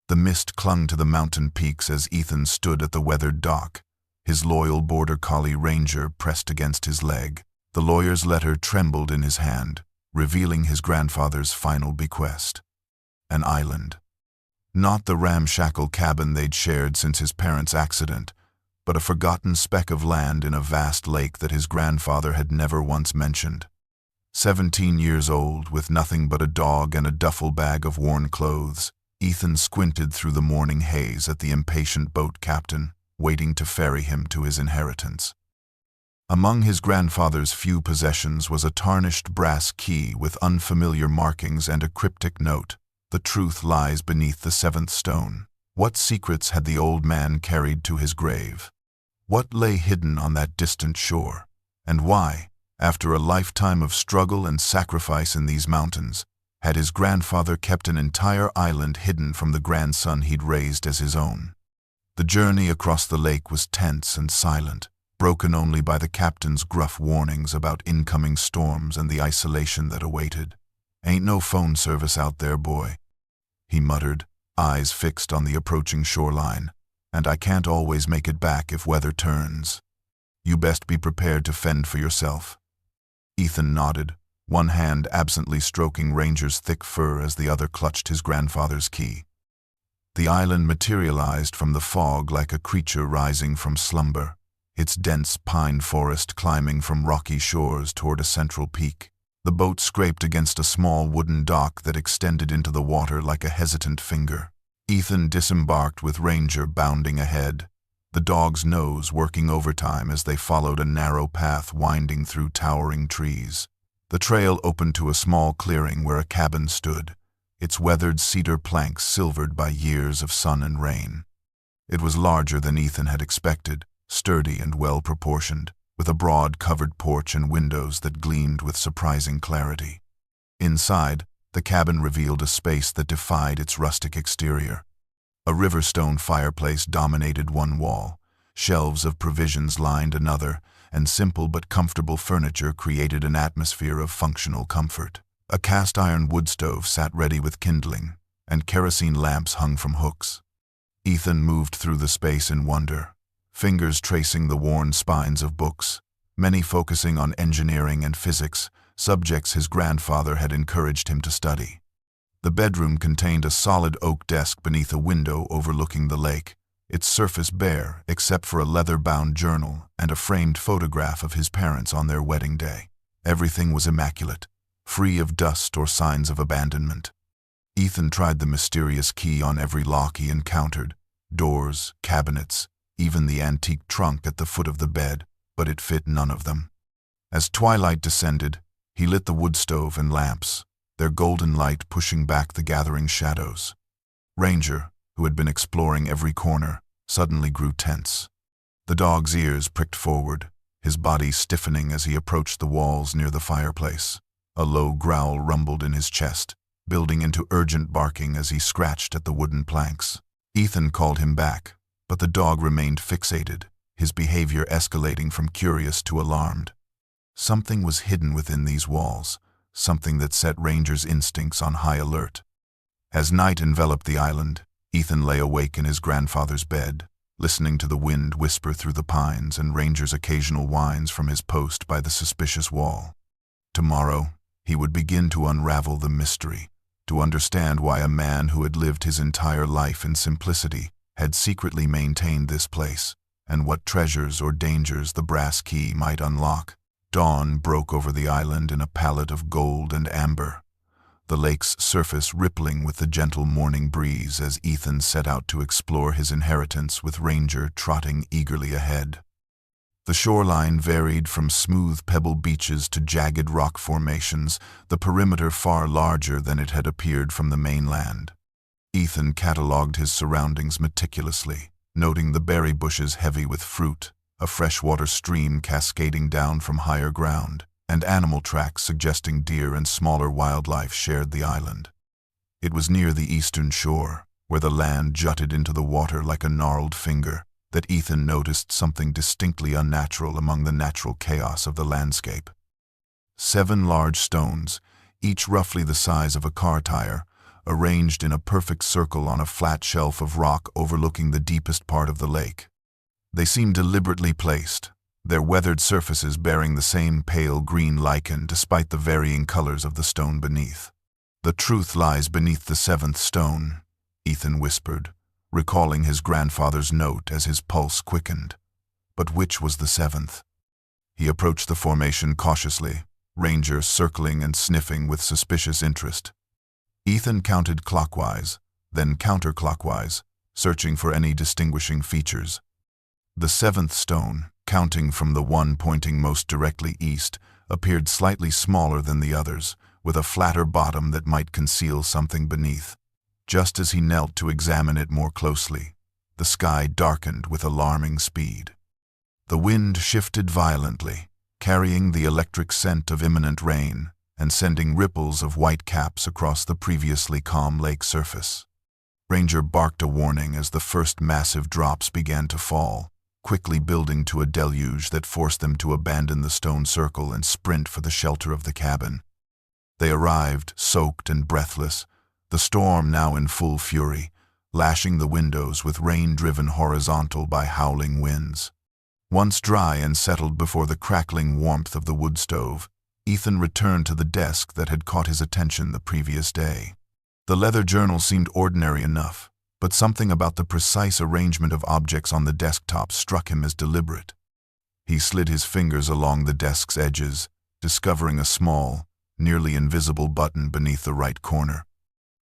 The mist clung to the mountain peaks as Ethan stood at the weathered dock, his loyal border collie Ranger pressed against his leg. The lawyer's letter trembled in his hand, revealing his grandfather's final bequest. An island. Not the ramshackle cabin they'd shared since his parents' accident, but a forgotten speck of land in a vast lake that his grandfather had never once mentioned. 17 years old, with nothing but a dog and a duffel bag of worn clothes, Ethan squinted through the morning haze at the impatient boat captain, waiting to ferry him to his inheritance. Among his grandfather's few possessions was a tarnished brass key with unfamiliar markings and a cryptic note: "The truth lies beneath the seventh stone." What secrets had the old man carried to his grave? What lay hidden on that distant shore? And why, after a lifetime of struggle and sacrifice in these mountains, had his grandfather kept an entire island hidden from the grandson he'd raised as his own? The journey across the lake was tense and silent, broken only by the captain's gruff warnings about incoming storms and the isolation that awaited. "Ain't no phone service out there, boy," he muttered, eyes fixed on the approaching shoreline. "And I can't always make it back if weather turns. You best be prepared to fend for yourself." Ethan nodded, one hand absently stroking Ranger's thick fur as the other clutched his grandfather's key. The island materialized from the fog like a creature rising from slumber, its dense pine forest climbing from rocky shores toward a central peak. The boat scraped against a small wooden dock that extended into the water like a hesitant finger. Ethan disembarked with Ranger bounding ahead, the dog's nose working overtime as they followed a narrow path winding through towering trees. The trail opened to a small clearing where a cabin stood, its weathered cedar planks silvered by years of sun and rain. It was larger than Ethan had expected, sturdy and well-proportioned, with a broad covered porch and windows that gleamed with surprising clarity. Inside, the cabin revealed a space that defied its rustic exterior. A riverstone fireplace dominated one wall, shelves of provisions lined another, and simple but comfortable furniture created an atmosphere of functional comfort. A cast-iron wood stove sat ready with kindling, and kerosene lamps hung from hooks. Ethan moved through the space in wonder, fingers tracing the worn spines of books, many focusing on engineering and physics, subjects his grandfather had encouraged him to study. The bedroom contained a solid oak desk beneath a window overlooking the lake, its surface bare except for a leather-bound journal and a framed photograph of his parents on their wedding day. Everything was immaculate, free of dust or signs of abandonment. Ethan tried the mysterious key on every lock he encountered, doors, cabinets, even the antique trunk at the foot of the bed, but it fit none of them. As twilight descended, he lit the wood stove and lamps, their golden light pushing back the gathering shadows. Ranger, who had been exploring every corner, suddenly grew tense. The dog's ears pricked forward, his body stiffening as he approached the walls near the fireplace. A low growl rumbled in his chest, building into urgent barking as he scratched at the wooden planks. Ethan called him back, but the dog remained fixated, his behavior escalating from curious to alarmed. Something was hidden within these walls, something that set Ranger's instincts on high alert. As night enveloped the island, Ethan lay awake in his grandfather's bed, listening to the wind whisper through the pines and Ranger's occasional whines from his post by the suspicious wall. Tomorrow, he would begin to unravel the mystery, to understand why a man who had lived his entire life in simplicity had secretly maintained this place, and what treasures or dangers the brass key might unlock. Dawn broke over the island in a palette of gold and amber, the lake's surface rippling with the gentle morning breeze as Ethan set out to explore his inheritance with Ranger trotting eagerly ahead. The shoreline varied from smooth pebble beaches to jagged rock formations, the perimeter far larger than it had appeared from the mainland. Ethan catalogued his surroundings meticulously, noting the berry bushes heavy with fruit, a freshwater stream cascading down from higher ground, and animal tracks suggesting deer and smaller wildlife shared the island. It was near the eastern shore, where the land jutted into the water like a gnarled finger, that Ethan noticed something distinctly unnatural among the natural chaos of the landscape. 7 large stones, each roughly the size of a car tire, arranged in a perfect circle on a flat shelf of rock overlooking the deepest part of the lake. They seemed deliberately placed, their weathered surfaces bearing the same pale green lichen despite the varying colors of the stone beneath. "The truth lies beneath the seventh stone," Ethan whispered, recalling his grandfather's note as his pulse quickened. But which was the seventh? He approached the formation cautiously, Ranger circling and sniffing with suspicious interest. Ethan counted clockwise, then counterclockwise, searching for any distinguishing features. The seventh stone, counting from the one pointing most directly east, appeared slightly smaller than the others, with a flatter bottom that might conceal something beneath. Just as he knelt to examine it more closely, the sky darkened with alarming speed. The wind shifted violently, carrying the electric scent of imminent rain and sending ripples of white caps across the previously calm lake surface. Ranger barked a warning as the first massive drops began to fall, quickly building to a deluge that forced them to abandon the stone circle and sprint for the shelter of the cabin. They arrived, soaked and breathless, the storm now in full fury, lashing the windows with rain driven horizontal by howling winds. Once dry and settled before the crackling warmth of the wood stove, Ethan returned to the desk that had caught his attention the previous day. The leather journal seemed ordinary enough, but something about the precise arrangement of objects on the desktop struck him as deliberate. He slid his fingers along the desk's edges, discovering a small, nearly invisible button beneath the right corner.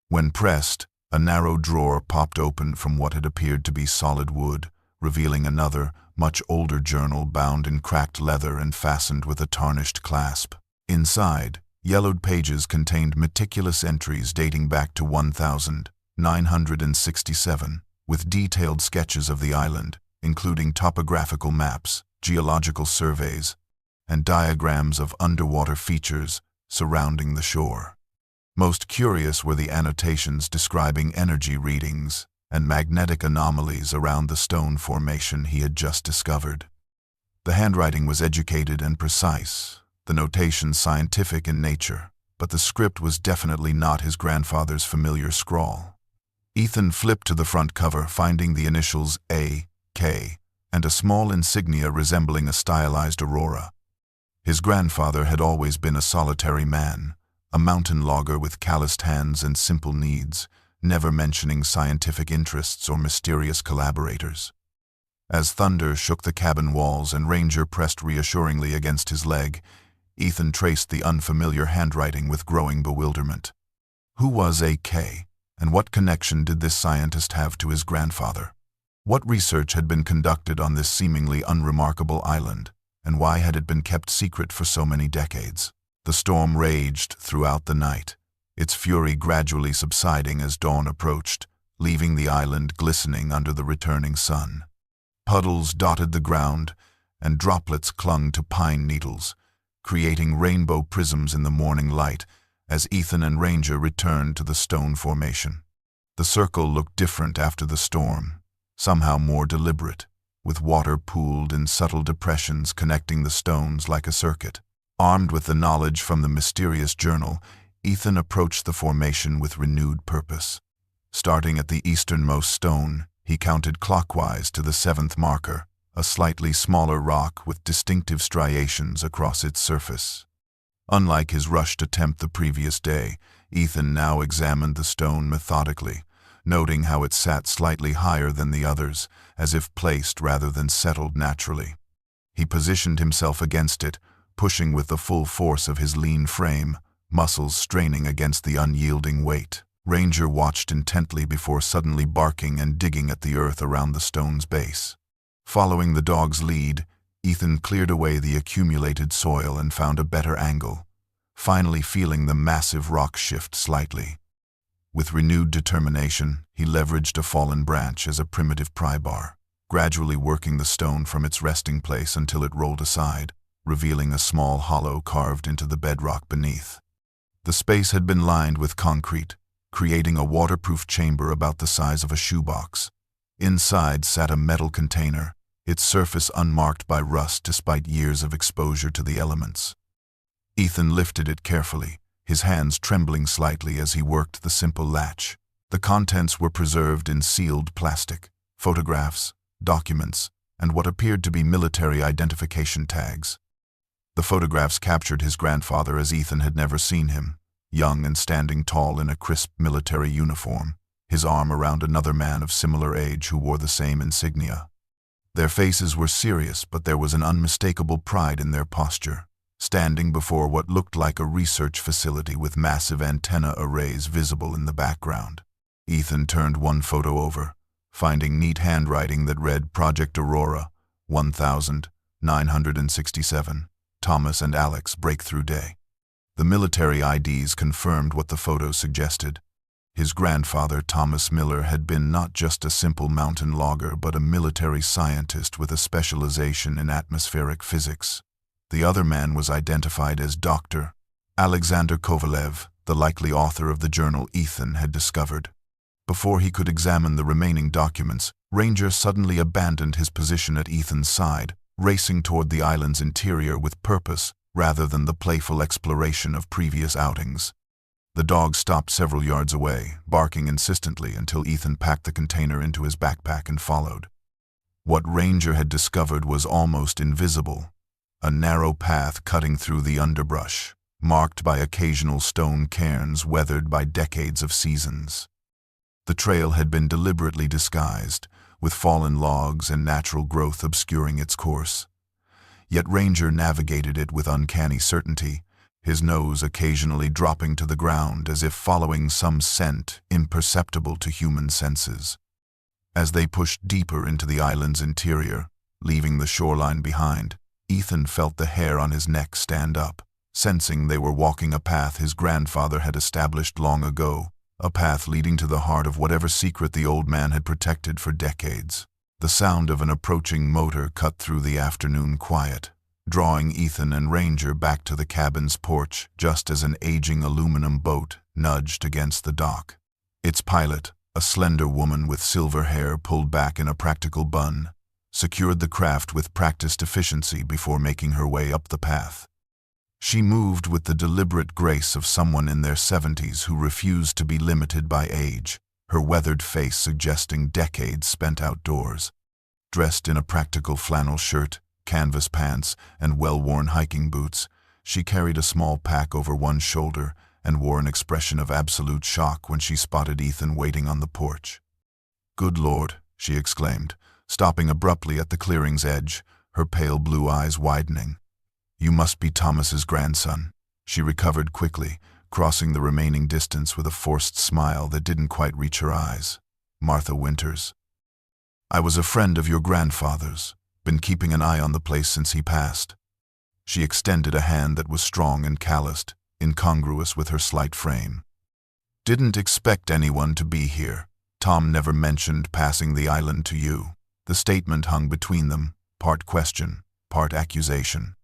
When pressed, a narrow drawer popped open from what had appeared to be solid wood, revealing another, much older journal bound in cracked leather and fastened with a tarnished clasp. Inside, yellowed pages contained meticulous entries dating back to 1967, with detailed sketches of the island, including topographical maps, geological surveys, and diagrams of underwater features surrounding the shore. Most curious were the annotations describing energy readings and magnetic anomalies around the stone formation he had just discovered. The handwriting was educated and precise, the notation scientific in nature, but the script was definitely not his grandfather's familiar scrawl. Ethan flipped to the front cover, finding the initials A, K, and a small insignia resembling a stylized aurora. His grandfather had always been a solitary man, a mountain logger with calloused hands and simple needs, never mentioning scientific interests or mysterious collaborators. As thunder shook the cabin walls and Ranger pressed reassuringly against his leg, Ethan traced the unfamiliar handwriting with growing bewilderment. Who was A.K., and what connection did this scientist have to his grandfather? What research had been conducted on this seemingly unremarkable island, and why had it been kept secret for so many decades? The storm raged throughout the night, its fury gradually subsiding as dawn approached, leaving the island glistening under the returning sun. Puddles dotted the ground, and droplets clung to pine needles, creating rainbow prisms in the morning light as Ethan and Ranger returned to the stone formation. The circle looked different after the storm, somehow more deliberate, with water pooled in subtle depressions connecting the stones like a circuit. Armed with the knowledge from the mysterious journal, Ethan approached the formation with renewed purpose. Starting at the easternmost stone, he counted clockwise to the seventh marker, a slightly smaller rock with distinctive striations across its surface. Unlike his rushed attempt the previous day, Ethan now examined the stone methodically, noting how it sat slightly higher than the others, as if placed rather than settled naturally. He positioned himself against it, pushing with the full force of his lean frame, muscles straining against the unyielding weight. Ranger watched intently before suddenly barking and digging at the earth around the stone's base. Following the dog's lead, Ethan cleared away the accumulated soil and found a better angle, finally feeling the massive rock shift slightly. With renewed determination, he leveraged a fallen branch as a primitive pry bar, gradually working the stone from its resting place until it rolled aside, revealing a small hollow carved into the bedrock beneath. The space had been lined with concrete, creating a waterproof chamber about the size of a shoebox. Inside sat a metal container, its surface unmarked by rust despite years of exposure to the elements. Ethan lifted it carefully, his hands trembling slightly as he worked the simple latch. The contents were preserved in sealed plastic: photographs, documents, and what appeared to be military identification tags. The photographs captured his grandfather as Ethan had never seen him, young and standing tall in a crisp military uniform, his arm around another man of similar age who wore the same insignia. Their faces were serious, but there was an unmistakable pride in their posture, standing before what looked like a research facility with massive antenna arrays visible in the background. Ethan turned one photo over, finding neat handwriting that read Project Aurora, 1967, Thomas and Alex Breakthrough Day. The military IDs confirmed what the photos suggested. His grandfather, Thomas Miller, had been not just a simple mountain logger, but a military scientist with a specialization in atmospheric physics. The other man was identified as Dr. Alexander Kovalev, the likely author of the journal Ethan had discovered. Before he could examine the remaining documents, Ranger suddenly abandoned his position at Ethan's side, racing toward the island's interior with purpose rather than the playful exploration of previous outings. The dog stopped several yards away, barking insistently until Ethan packed the container into his backpack and followed. What Ranger had discovered was almost invisible: a narrow path cutting through the underbrush, marked by occasional stone cairns weathered by decades of seasons. The trail had been deliberately disguised, with fallen logs and natural growth obscuring its course. Yet Ranger navigated it with uncanny certainty, his nose occasionally dropping to the ground as if following some scent imperceptible to human senses. As they pushed deeper into the island's interior, leaving the shoreline behind, Ethan felt the hair on his neck stand up, sensing they were walking a path his grandfather had established long ago, a path leading to the heart of whatever secret the old man had protected for decades. The sound of an approaching motor cut through the afternoon quiet, drawing Ethan and Ranger back to the cabin's porch just as an aging aluminum boat nudged against the dock. Its pilot, a slender woman with silver hair pulled back in a practical bun, secured the craft with practiced efficiency before making her way up the path. She moved with the deliberate grace of someone in their 70s who refused to be limited by age, her weathered face suggesting decades spent outdoors. Dressed in a practical flannel shirt, canvas pants, and well-worn hiking boots, she carried a small pack over one shoulder and wore an expression of absolute shock when she spotted Ethan waiting on the porch. "Good Lord," she exclaimed, stopping abruptly at the clearing's edge, her pale blue eyes widening. "You must be Thomas's grandson." She recovered quickly, crossing the remaining distance with a forced smile that didn't quite reach her eyes. "Martha Winters. I was a friend of your grandfather's, been keeping an eye on the place since he passed." She extended a hand that was strong and calloused, incongruous with her slight frame. "Didn't expect anyone to be here. Tom never mentioned passing the island to you." The statement hung between them, part question, part accusation.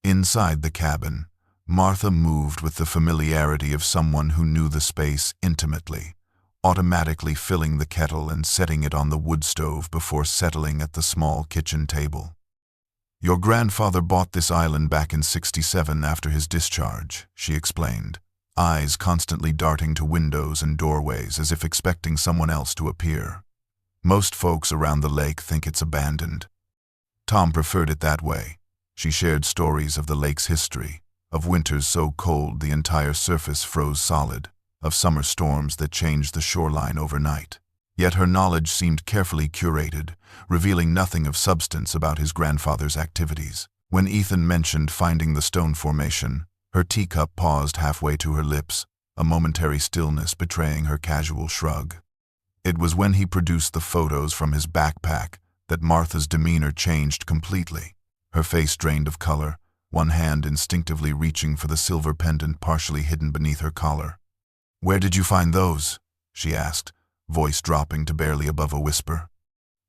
Inside the cabin, Martha moved with the familiarity of someone who knew the space intimately, automatically filling the kettle and setting it on the wood stove before settling at the small kitchen table. "Your grandfather bought this island back in '67 after his discharge," she explained, eyes constantly darting to windows and doorways as if expecting someone else to appear. "Most folks around the lake think it's abandoned. Tom preferred it that way." She shared stories of the lake's history, of winters so cold the entire surface froze solid, of summer storms that changed the shoreline overnight. Yet her knowledge seemed carefully curated, revealing nothing of substance about his grandfather's activities. When Ethan mentioned finding the stone formation, her teacup paused halfway to her lips, a momentary stillness betraying her casual shrug. It was when he produced the photos from his backpack that Martha's demeanor changed completely. Her face drained of color, one hand instinctively reaching for the silver pendant partially hidden beneath her collar. "Where did you find those?" she asked, voice dropping to barely above a whisper.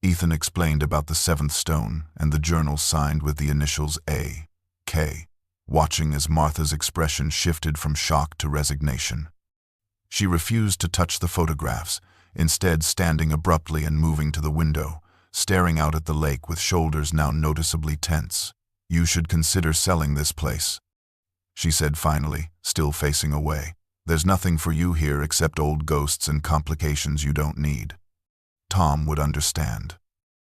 Ethan explained about the seventh stone and the journal signed with the initials A.K., watching as Martha's expression shifted from shock to resignation. She refused to touch the photographs, instead standing abruptly and moving to the window, staring out at the lake with shoulders now noticeably tense. "You should consider selling this place." she said finally, still facing away. "There's nothing for you here except old ghosts and complications you don't need." Tom would understand.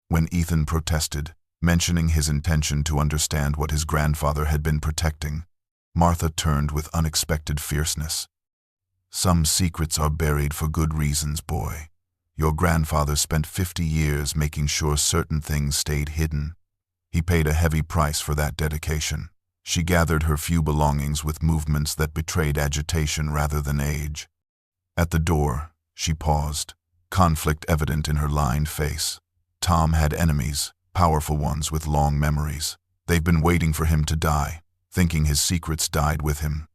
When Ethan protested, mentioning his intention to understand what his grandfather had been protecting, Martha turned with unexpected fierceness. "Some secrets are buried for good reasons, boy. Your grandfather spent 50 years making sure certain things stayed hidden. He paid a heavy price for that dedication." She gathered her few belongings with movements that betrayed agitation rather than age. At the door, she paused, conflict evident in her lined face. Tom had enemies, powerful ones with long memories. They've been waiting for him to die, thinking his secrets died with him.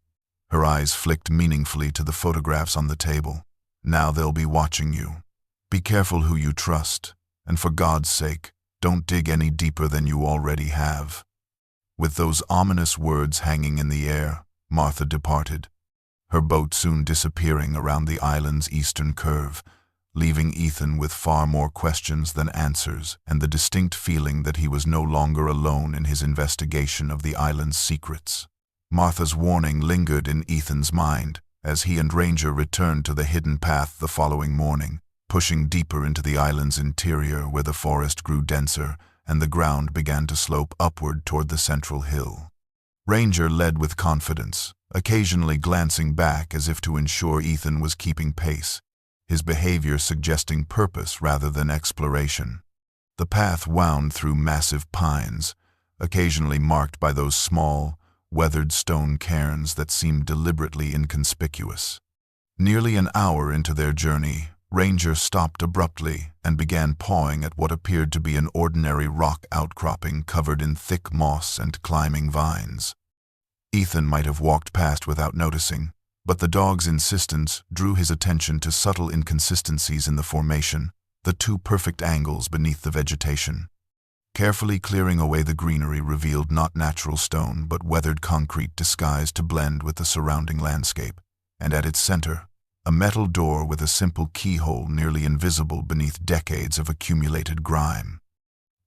Her eyes flicked meaningfully to the photographs on the table. "Now they'll be watching you. Be careful who you trust, and for God's sake, don't dig any deeper than you already have." With those ominous words hanging in the air, Martha departed, her boat soon disappearing around the island's eastern curve, leaving Ethan with far more questions than answers and the distinct feeling that he was no longer alone in his investigation of the island's secrets. Martha's warning lingered in Ethan's mind as he and Ranger returned to the hidden path the following morning, pushing deeper into the island's interior where the forest grew denser and the ground began to slope upward toward the central hill. Ranger led with confidence, occasionally glancing back as if to ensure Ethan was keeping pace, his behavior suggesting purpose rather than exploration. The path wound through massive pines, occasionally marked by those small, weathered stone cairns that seemed deliberately inconspicuous. Nearly an hour into their journey, Ranger stopped abruptly and began pawing at what appeared to be an ordinary rock outcropping covered in thick moss and climbing vines. Ethan might have walked past without noticing, but the dog's insistence drew his attention to subtle inconsistencies in the formation, the two perfect angles beneath the vegetation. Carefully clearing away the greenery revealed not natural stone but weathered concrete disguised to blend with the surrounding landscape, and at its center, a metal door with a simple keyhole nearly invisible beneath decades of accumulated grime.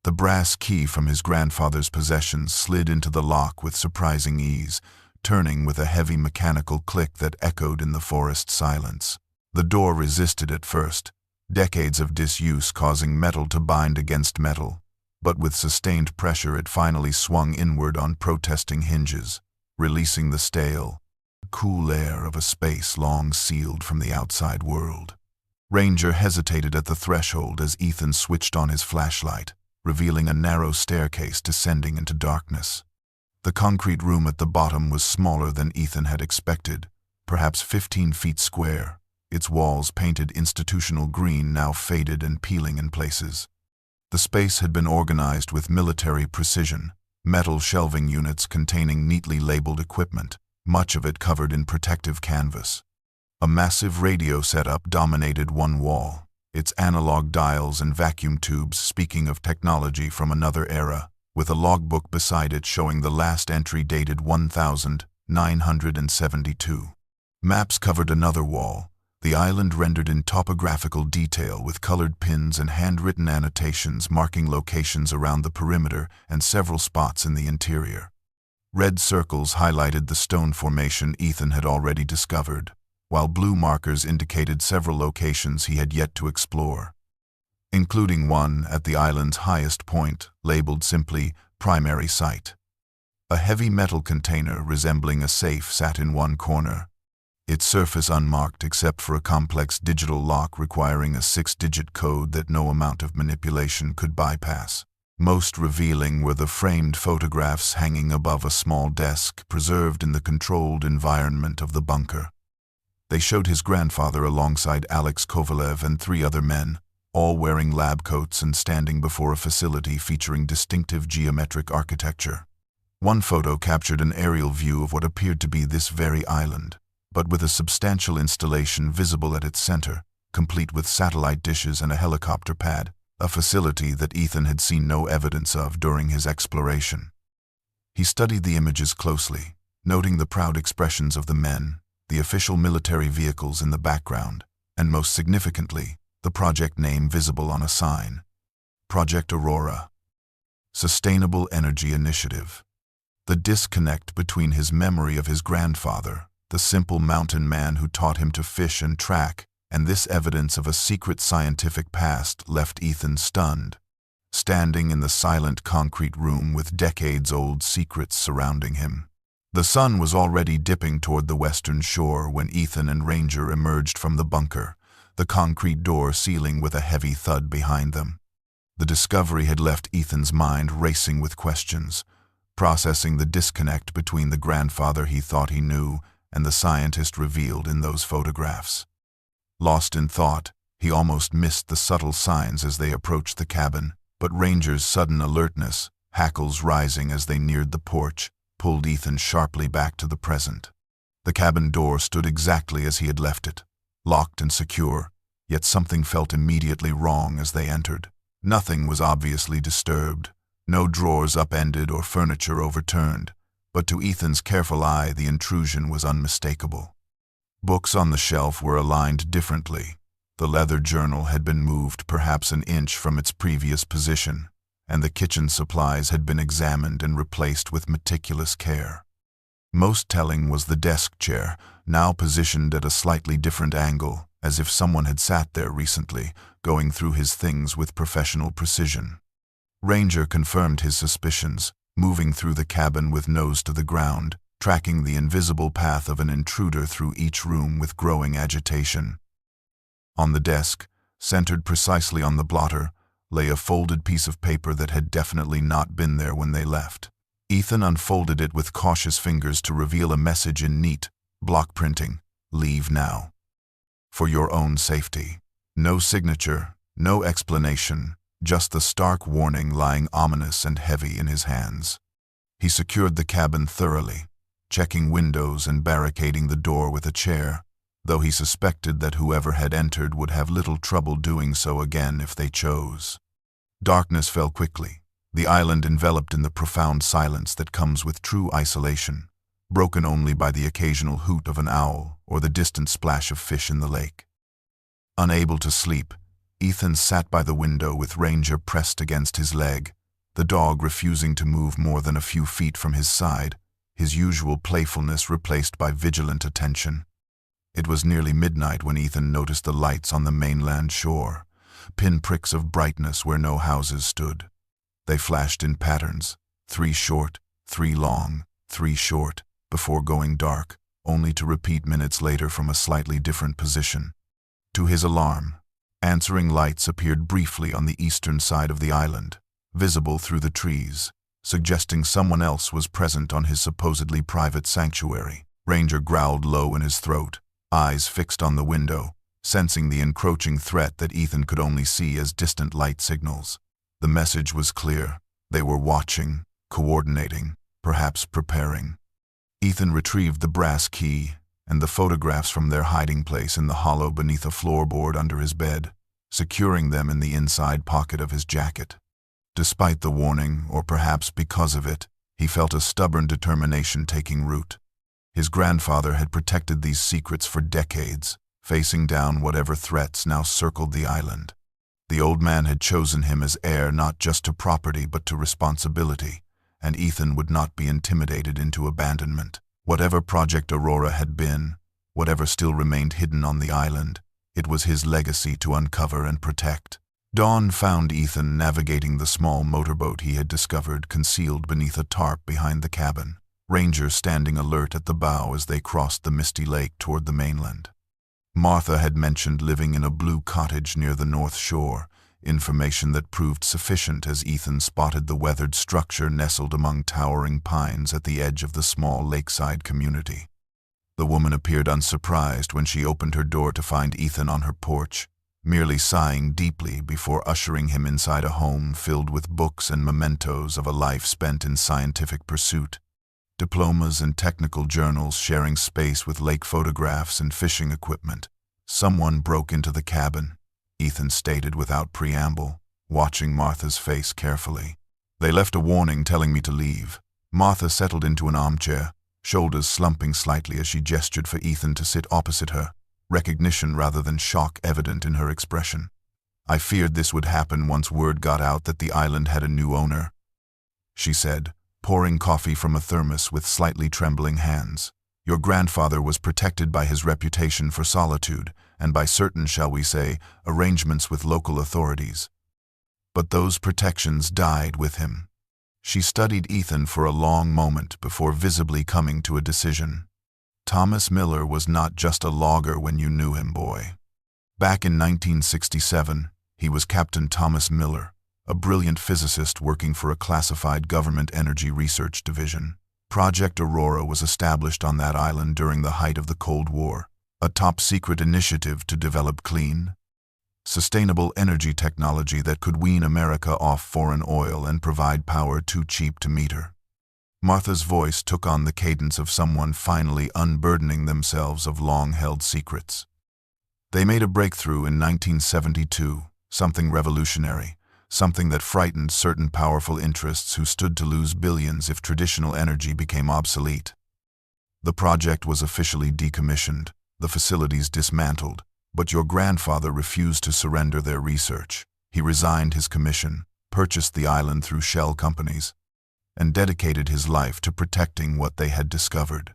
The brass key from his grandfather's possessions slid into the lock with surprising ease, turning with a heavy mechanical click that echoed in the forest silence. The door resisted at first, decades of disuse causing metal to bind against metal, but with sustained pressure it finally swung inward on protesting hinges, releasing the stale, cool air of a space long sealed from the outside world. Ranger hesitated at the threshold as Ethan switched on his flashlight, revealing a narrow staircase descending into darkness. The concrete room at the bottom was smaller than Ethan had expected, perhaps 15 feet square, its walls painted institutional green now faded and peeling in places. The space had been organized with military precision, metal shelving units containing neatly labeled equipment, much of it covered in protective canvas. A massive radio setup dominated one wall, its analog dials and vacuum tubes speaking of technology from another era, with a logbook beside it showing the last entry dated 1972. Maps covered another wall, the island rendered in topographical detail with colored pins and handwritten annotations marking locations around the perimeter and several spots in the interior. Red circles highlighted the stone formation Ethan had already discovered, while blue markers indicated several locations he had yet to explore, including one at the island's highest point, labeled simply Primary Site. A heavy metal container resembling a safe sat in one corner, its surface unmarked except for a complex digital lock requiring a 6-digit code that no amount of manipulation could bypass. Most revealing were the framed photographs hanging above a small desk preserved in the controlled environment of the bunker. They showed his grandfather alongside Alex Kovalev and 3 other men, all wearing lab coats and standing before a facility featuring distinctive geometric architecture. One photo captured an aerial view of what appeared to be this very island, but with a substantial installation visible at its center, complete with satellite dishes and a helicopter pad, a facility that Ethan had seen no evidence of during his exploration. He studied the images closely, noting the proud expressions of the men, the official military vehicles in the background, and most significantly, the project name visible on a sign. Project Aurora. Sustainable Energy Initiative. The disconnect between his memory of his grandfather, the simple mountain man who taught him to fish and track, and this evidence of a secret scientific past left Ethan stunned, standing in the silent concrete room with decades-old secrets surrounding him. The sun was already dipping toward the western shore when Ethan and Ranger emerged from the bunker, the concrete door sealing with a heavy thud behind them. The discovery had left Ethan's mind racing with questions, processing the disconnect between the grandfather he thought he knew and the scientist revealed in those photographs. Lost in thought, he almost missed the subtle signs as they approached the cabin, but Ranger's sudden alertness, hackles rising as they neared the porch, pulled Ethan sharply back to the present. The cabin door stood exactly as he had left it, locked and secure, yet something felt immediately wrong as they entered. Nothing was obviously disturbed, no drawers upended or furniture overturned, but to Ethan's careful eye the intrusion was unmistakable. Books on the shelf were aligned differently. The leather journal had been moved perhaps an inch from its previous position, and the kitchen supplies had been examined and replaced with meticulous care. Most telling was the desk chair, now positioned at a slightly different angle, as if someone had sat there recently, going through his things with professional precision. Ranger confirmed his suspicions, moving through the cabin with nose to the ground, tracking the invisible path of an intruder through each room with growing agitation. On the desk, centered precisely on the blotter, lay a folded piece of paper that had definitely not been there when they left. Ethan unfolded it with cautious fingers to reveal a message in neat, block printing: "Leave now. For your own safety." No signature, no explanation, just the stark warning lying ominous and heavy in his hands. He secured the cabin thoroughly, checking windows and barricading the door with a chair, though he suspected that whoever had entered would have little trouble doing so again if they chose. Darkness fell quickly, the island enveloped in the profound silence that comes with true isolation, broken only by the occasional hoot of an owl or the distant splash of fish in the lake. Unable to sleep, Ethan sat by the window with Ranger pressed against his leg, the dog refusing to move more than a few feet from his side, his usual playfulness replaced by vigilant attention. It was nearly midnight when Ethan noticed the lights on the mainland shore, pinpricks of brightness where no houses stood. They flashed in patterns, 3 short, 3 long, 3 short, before going dark, only to repeat minutes later from a slightly different position. To his alarm, answering lights appeared briefly on the eastern side of the island, visible through the trees, suggesting someone else was present on his supposedly private sanctuary. Ranger growled low in his throat, eyes fixed on the window, sensing the encroaching threat that Ethan could only see as distant light signals. The message was clear. They were watching, coordinating, perhaps preparing. Ethan retrieved the brass key and the photographs from their hiding place in the hollow beneath a floorboard under his bed, securing them in the inside pocket of his jacket. Despite the warning, or perhaps because of it, he felt a stubborn determination taking root. His grandfather had protected these secrets for decades, facing down whatever threats now circled the island. The old man had chosen him as heir not just to property but to responsibility, and Ethan would not be intimidated into abandonment. Whatever Project Aurora had been, whatever still remained hidden on the island, it was his legacy to uncover and protect. Dawn found Ethan navigating the small motorboat he had discovered concealed beneath a tarp behind the cabin, Ranger standing alert at the bow as they crossed the misty lake toward the mainland. Martha had mentioned living in a blue cottage near the north shore, information that proved sufficient as Ethan spotted the weathered structure nestled among towering pines at the edge of the small lakeside community. The woman appeared unsurprised when she opened her door to find Ethan on her porch, merely sighing deeply before ushering him inside a home filled with books and mementos of a life spent in scientific pursuit. Diplomas and technical journals sharing space with lake photographs and fishing equipment. Someone broke into the cabin, Ethan stated without preamble, watching Martha's face carefully. They left a warning telling me to leave. Martha settled into an armchair, shoulders slumping slightly as she gestured for Ethan to sit opposite her, recognition rather than shock evident in her expression. I feared this would happen once word got out that the island had a new owner, she said, pouring coffee from a thermos with slightly trembling hands. Your grandfather was protected by his reputation for solitude and by certain, shall we say, arrangements with local authorities. But those protections died with him. She studied Ethan for a long moment before visibly coming to a decision. Thomas Miller was not just a logger when you knew him, boy. Back in 1967, he was Captain Thomas Miller, a brilliant physicist working for a classified government energy research division. Project Aurora was established on that island during the height of the Cold War, a top-secret initiative to develop clean, sustainable energy technology that could wean America off foreign oil and provide power too cheap to meter. Martha's voice took on the cadence of someone finally unburdening themselves of long-held secrets. They made a breakthrough in 1972, something revolutionary, something that frightened certain powerful interests who stood to lose billions if traditional energy became obsolete. The project was officially decommissioned, the facilities dismantled, but your grandfather refused to surrender their research. He resigned his commission, purchased the island through shell companies, and dedicated his life to protecting what they had discovered.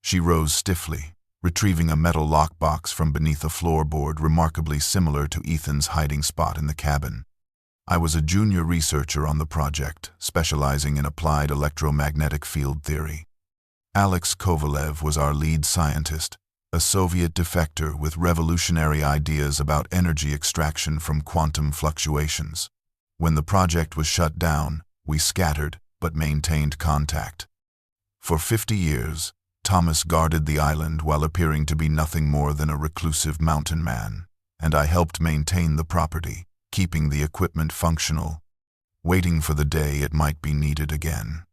She rose stiffly, retrieving a metal lockbox from beneath a floorboard remarkably similar to Ethan's hiding spot in the cabin. I was a junior researcher on the project, specializing in applied electromagnetic field theory. Alex Kovalev was our lead scientist, a Soviet defector with revolutionary ideas about energy extraction from quantum fluctuations. When the project was shut down, we scattered but maintained contact. For 50 years, Thomas guarded the island while appearing to be nothing more than a reclusive mountain man, and I helped maintain the property, keeping the equipment functional, waiting for the day it might be needed again.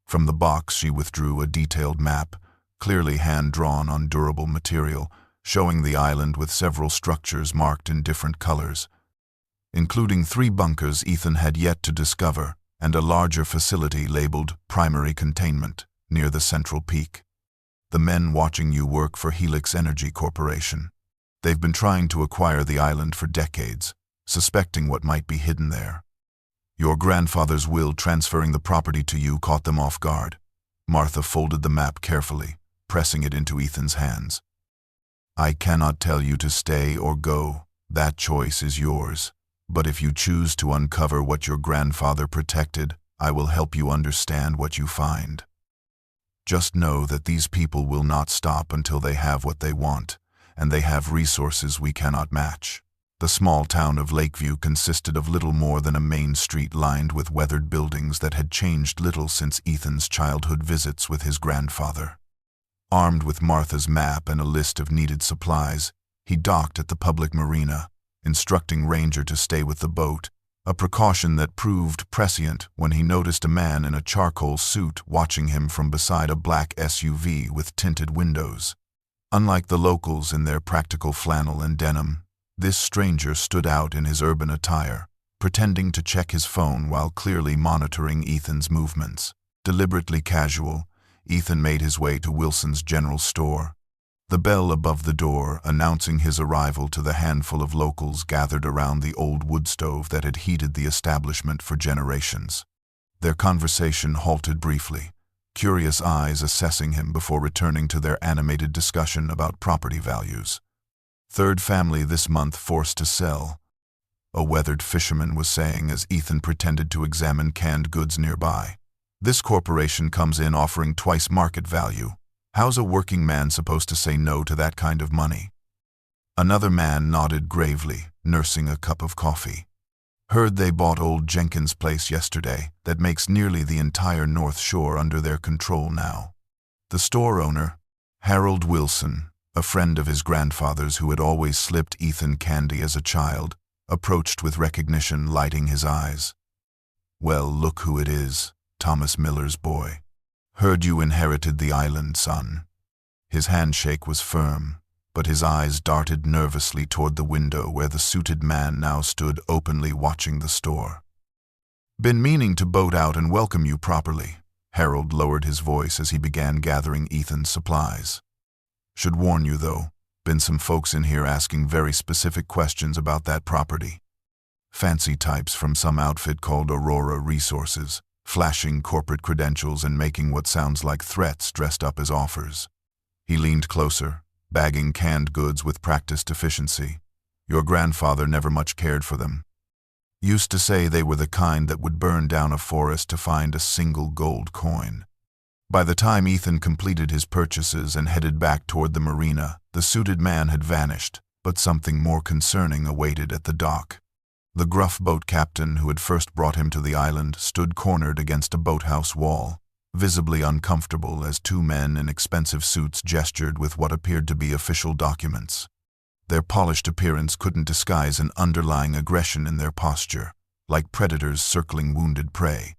From the box she withdrew a detailed map, clearly hand-drawn on durable material, showing the island with several structures marked in different colors, including 3 bunkers Ethan had yet to discover, and a larger facility labeled Primary Containment near the central peak. The men watching you work for Helix Energy Corporation. They've been trying to acquire the island for decades, suspecting what might be hidden there. Your grandfather's will transferring the property to you caught them off guard. Martha folded the map carefully, pressing it into Ethan's hands. I cannot tell you to stay or go. That choice is yours. But if you choose to uncover what your grandfather protected, I will help you understand what you find. Just know that these people will not stop until they have what they want, and they have resources we cannot match. The small town of Lakeview consisted of little more than a main street lined with weathered buildings that had changed little since Ethan's childhood visits with his grandfather. Armed with Martha's map and a list of needed supplies, he docked at the public marina, instructing Ranger to stay with the boat, a precaution that proved prescient when he noticed a man in a charcoal suit watching him from beside a black SUV with tinted windows. Unlike the locals in their practical flannel and denim, this stranger stood out in his urban attire, pretending to check his phone while clearly monitoring Ethan's movements. Deliberately casual, Ethan made his way to Wilson's General Store. The bell above the door, announcing his arrival to the handful of locals gathered around the old wood stove that had heated the establishment for generations. Their conversation halted briefly, curious eyes assessing him before returning to their animated discussion about property values. Third family this month forced to sell, a weathered fisherman was saying as Ethan pretended to examine canned goods nearby. This corporation comes in offering twice market value. How's a working man supposed to say no to that kind of money? Another man nodded gravely, nursing a cup of coffee. Heard they bought old Jenkins' place yesterday that makes nearly the entire North Shore under their control now. The store owner, Harold Wilson, a friend of his grandfather's who had always slipped Ethan candy as a child, approached with recognition lighting his eyes. Well, look who it is, Thomas Miller's boy. Heard you inherited the island, son. His handshake was firm, but his eyes darted nervously toward the window where the suited man now stood openly watching the store. Been meaning to boat out and welcome you properly. Harold lowered his voice as he began gathering Ethan's supplies. Should warn you, though, been some folks in here asking very specific questions about that property. Fancy types from some outfit called Aurora Resources, flashing corporate credentials and making what sounds like threats dressed up as offers. He leaned closer, bagging canned goods with practiced efficiency. Your grandfather never much cared for them. Used to say they were the kind that would burn down a forest to find a single gold coin. By the time Ethan completed his purchases and headed back toward the marina, the suited man had vanished, but something more concerning awaited at the dock. The gruff boat captain who had first brought him to the island stood cornered against a boathouse wall, visibly uncomfortable as two men in expensive suits gestured with what appeared to be official documents. Their polished appearance couldn't disguise an underlying aggression in their posture, like predators circling wounded prey.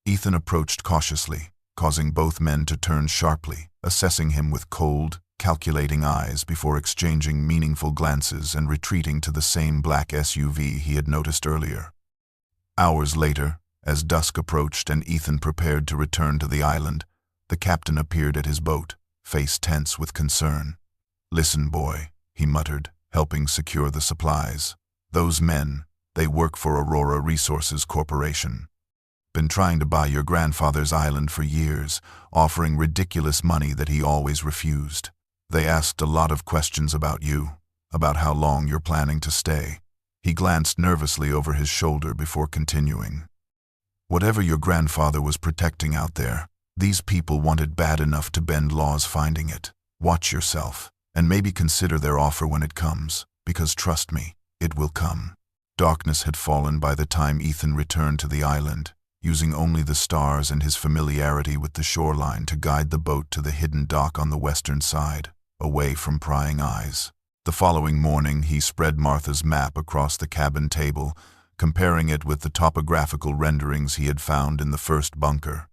Ethan approached cautiously, causing both men to turn sharply, assessing him with cold, calculating eyes before exchanging meaningful glances and retreating to the same black SUV he had noticed earlier. Hours later, as dusk approached and Ethan prepared to return to the island, the captain appeared at his boat, face tense with concern. "Listen, boy," he muttered, helping secure the supplies. "Those men, they work for Aurora Resources Corporation. Been trying to buy your grandfather's island for years, offering ridiculous money that he always refused. They asked a lot of questions about you, about how long you're planning to stay." He glanced nervously over his shoulder before continuing. "Whatever your grandfather was protecting out there, these people wanted bad enough to bend laws finding it. Watch yourself, and maybe consider their offer when it comes, because trust me, it will come." Darkness had fallen by the time Ethan returned to the island, using only the stars and his familiarity with the shoreline to guide the boat to the hidden dock on the western side, away from prying eyes. The following morning, he spread Martha's map across the cabin table, comparing it with the topographical renderings he had found in the first bunker.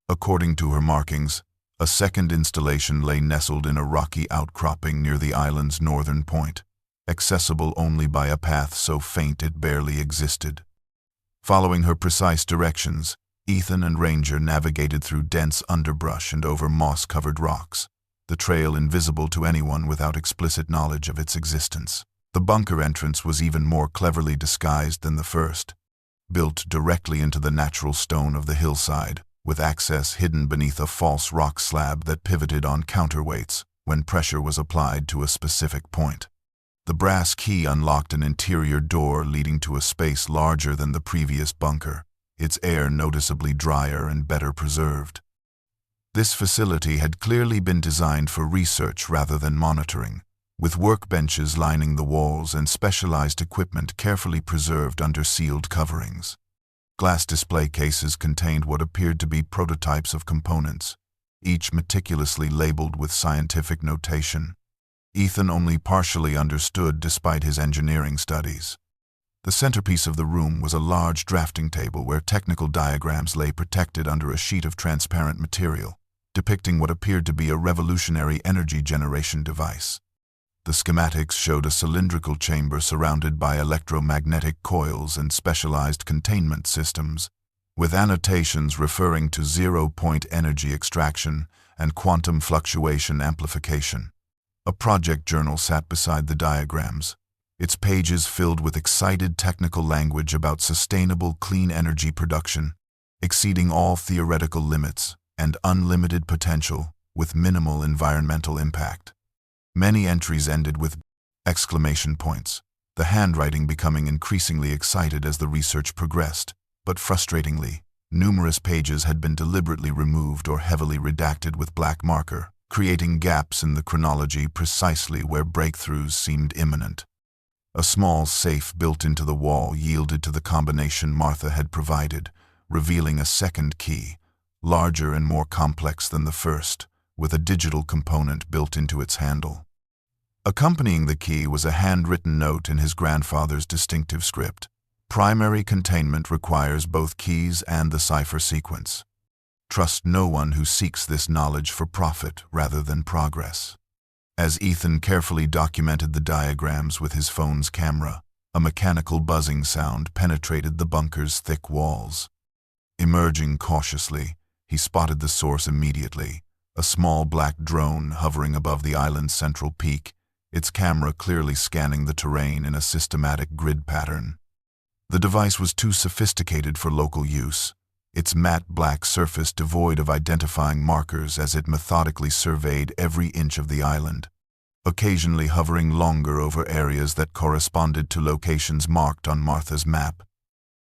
According to her markings, a second installation lay nestled in a rocky outcropping near the island's northern point, accessible only by a path so faint it barely existed. Following her precise directions, Ethan and Ranger navigated through dense underbrush and over moss-covered rocks, the trail invisible to anyone without explicit knowledge of its existence. The bunker entrance was even more cleverly disguised than the first, built directly into the natural stone of the hillside, with access hidden beneath a false rock slab that pivoted on counterweights when pressure was applied to a specific point. The brass key unlocked an interior door leading to a space larger than the previous bunker, its air noticeably drier and better preserved. This facility had clearly been designed for research rather than monitoring, with workbenches lining the walls and specialized equipment carefully preserved under sealed coverings. Glass display cases contained what appeared to be prototypes of components, each meticulously labeled with scientific notation. Ethan only partially understood despite his engineering studies. The centerpiece of the room was a large drafting table where technical diagrams lay protected under a sheet of transparent material, depicting what appeared to be a revolutionary energy generation device. The schematics showed a cylindrical chamber surrounded by electromagnetic coils and specialized containment systems, with annotations referring to zero-point energy extraction and quantum fluctuation amplification. A project journal sat beside the diagrams, its pages filled with excited technical language about sustainable clean energy production, exceeding all theoretical limits, and unlimited potential with minimal environmental impact. Many entries ended with exclamation points, the handwriting becoming increasingly excited as the research progressed, but frustratingly, numerous pages had been deliberately removed or heavily redacted with black marker, creating gaps in the chronology precisely where breakthroughs seemed imminent. A small safe built into the wall yielded to the combination Martha had provided, revealing a second key, larger and more complex than the first, with a digital component built into its handle. Accompanying the key was a handwritten note in his grandfather's distinctive script. "Primary containment requires both keys and the cipher sequence. Trust no one who seeks this knowledge for profit rather than progress." As Ethan carefully documented the diagrams with his phone's camera, a mechanical buzzing sound penetrated the bunker's thick walls. Emerging cautiously, he spotted the source immediately, a small black drone hovering above the island's central peak, its camera clearly scanning the terrain in a systematic grid pattern. The device was too sophisticated for local use, its matte black surface devoid of identifying markers as it methodically surveyed every inch of the island, occasionally hovering longer over areas that corresponded to locations marked on Martha's map.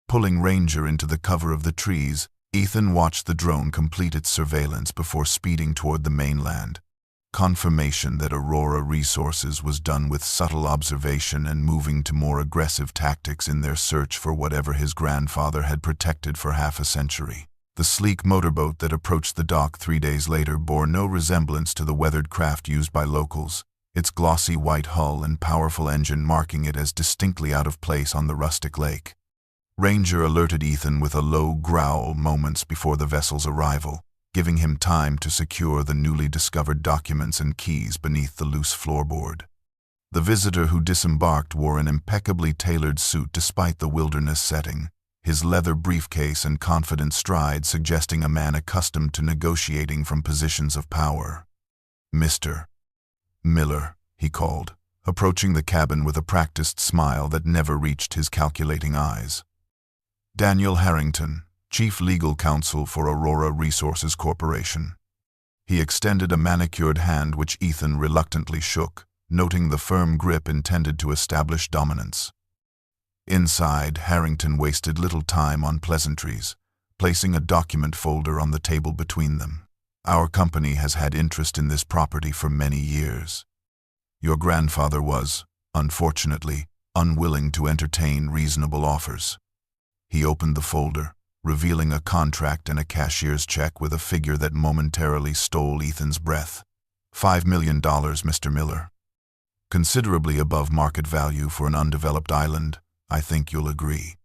Pulling Ranger into the cover of the trees, Ethan watched the drone complete its surveillance before speeding toward the mainland. Confirmation that Aurora Resources was done with subtle observation and moving to more aggressive tactics in their search for whatever his grandfather had protected for half a century. The sleek motorboat that approached the dock 3 days later bore no resemblance to the weathered craft used by locals, its glossy white hull and powerful engine marking it as distinctly out of place on the rustic lake. Ranger alerted Ethan with a low growl moments before the vessel's arrival, giving him time to secure the newly discovered documents and keys beneath the loose floorboard. The visitor who disembarked wore an impeccably tailored suit despite the wilderness setting, his leather briefcase and confident stride suggesting a man accustomed to negotiating from positions of power. "Mr. Miller," he called, approaching the cabin with a practiced smile that never reached his calculating eyes. "Daniel Harrington, Chief Legal Counsel for Aurora Resources Corporation." He extended a manicured hand which Ethan reluctantly shook, noting the firm grip intended to establish dominance. Inside, Harrington wasted little time on pleasantries, placing a document folder on the table between them. "Our company has had interest in this property for many years. Your grandfather was, unfortunately, unwilling to entertain reasonable offers." He opened the folder, revealing a contract and a cashier's check with a figure that momentarily stole Ethan's breath. $5 million, Mr. Miller. Considerably above market value for an undeveloped island, I think you'll agree.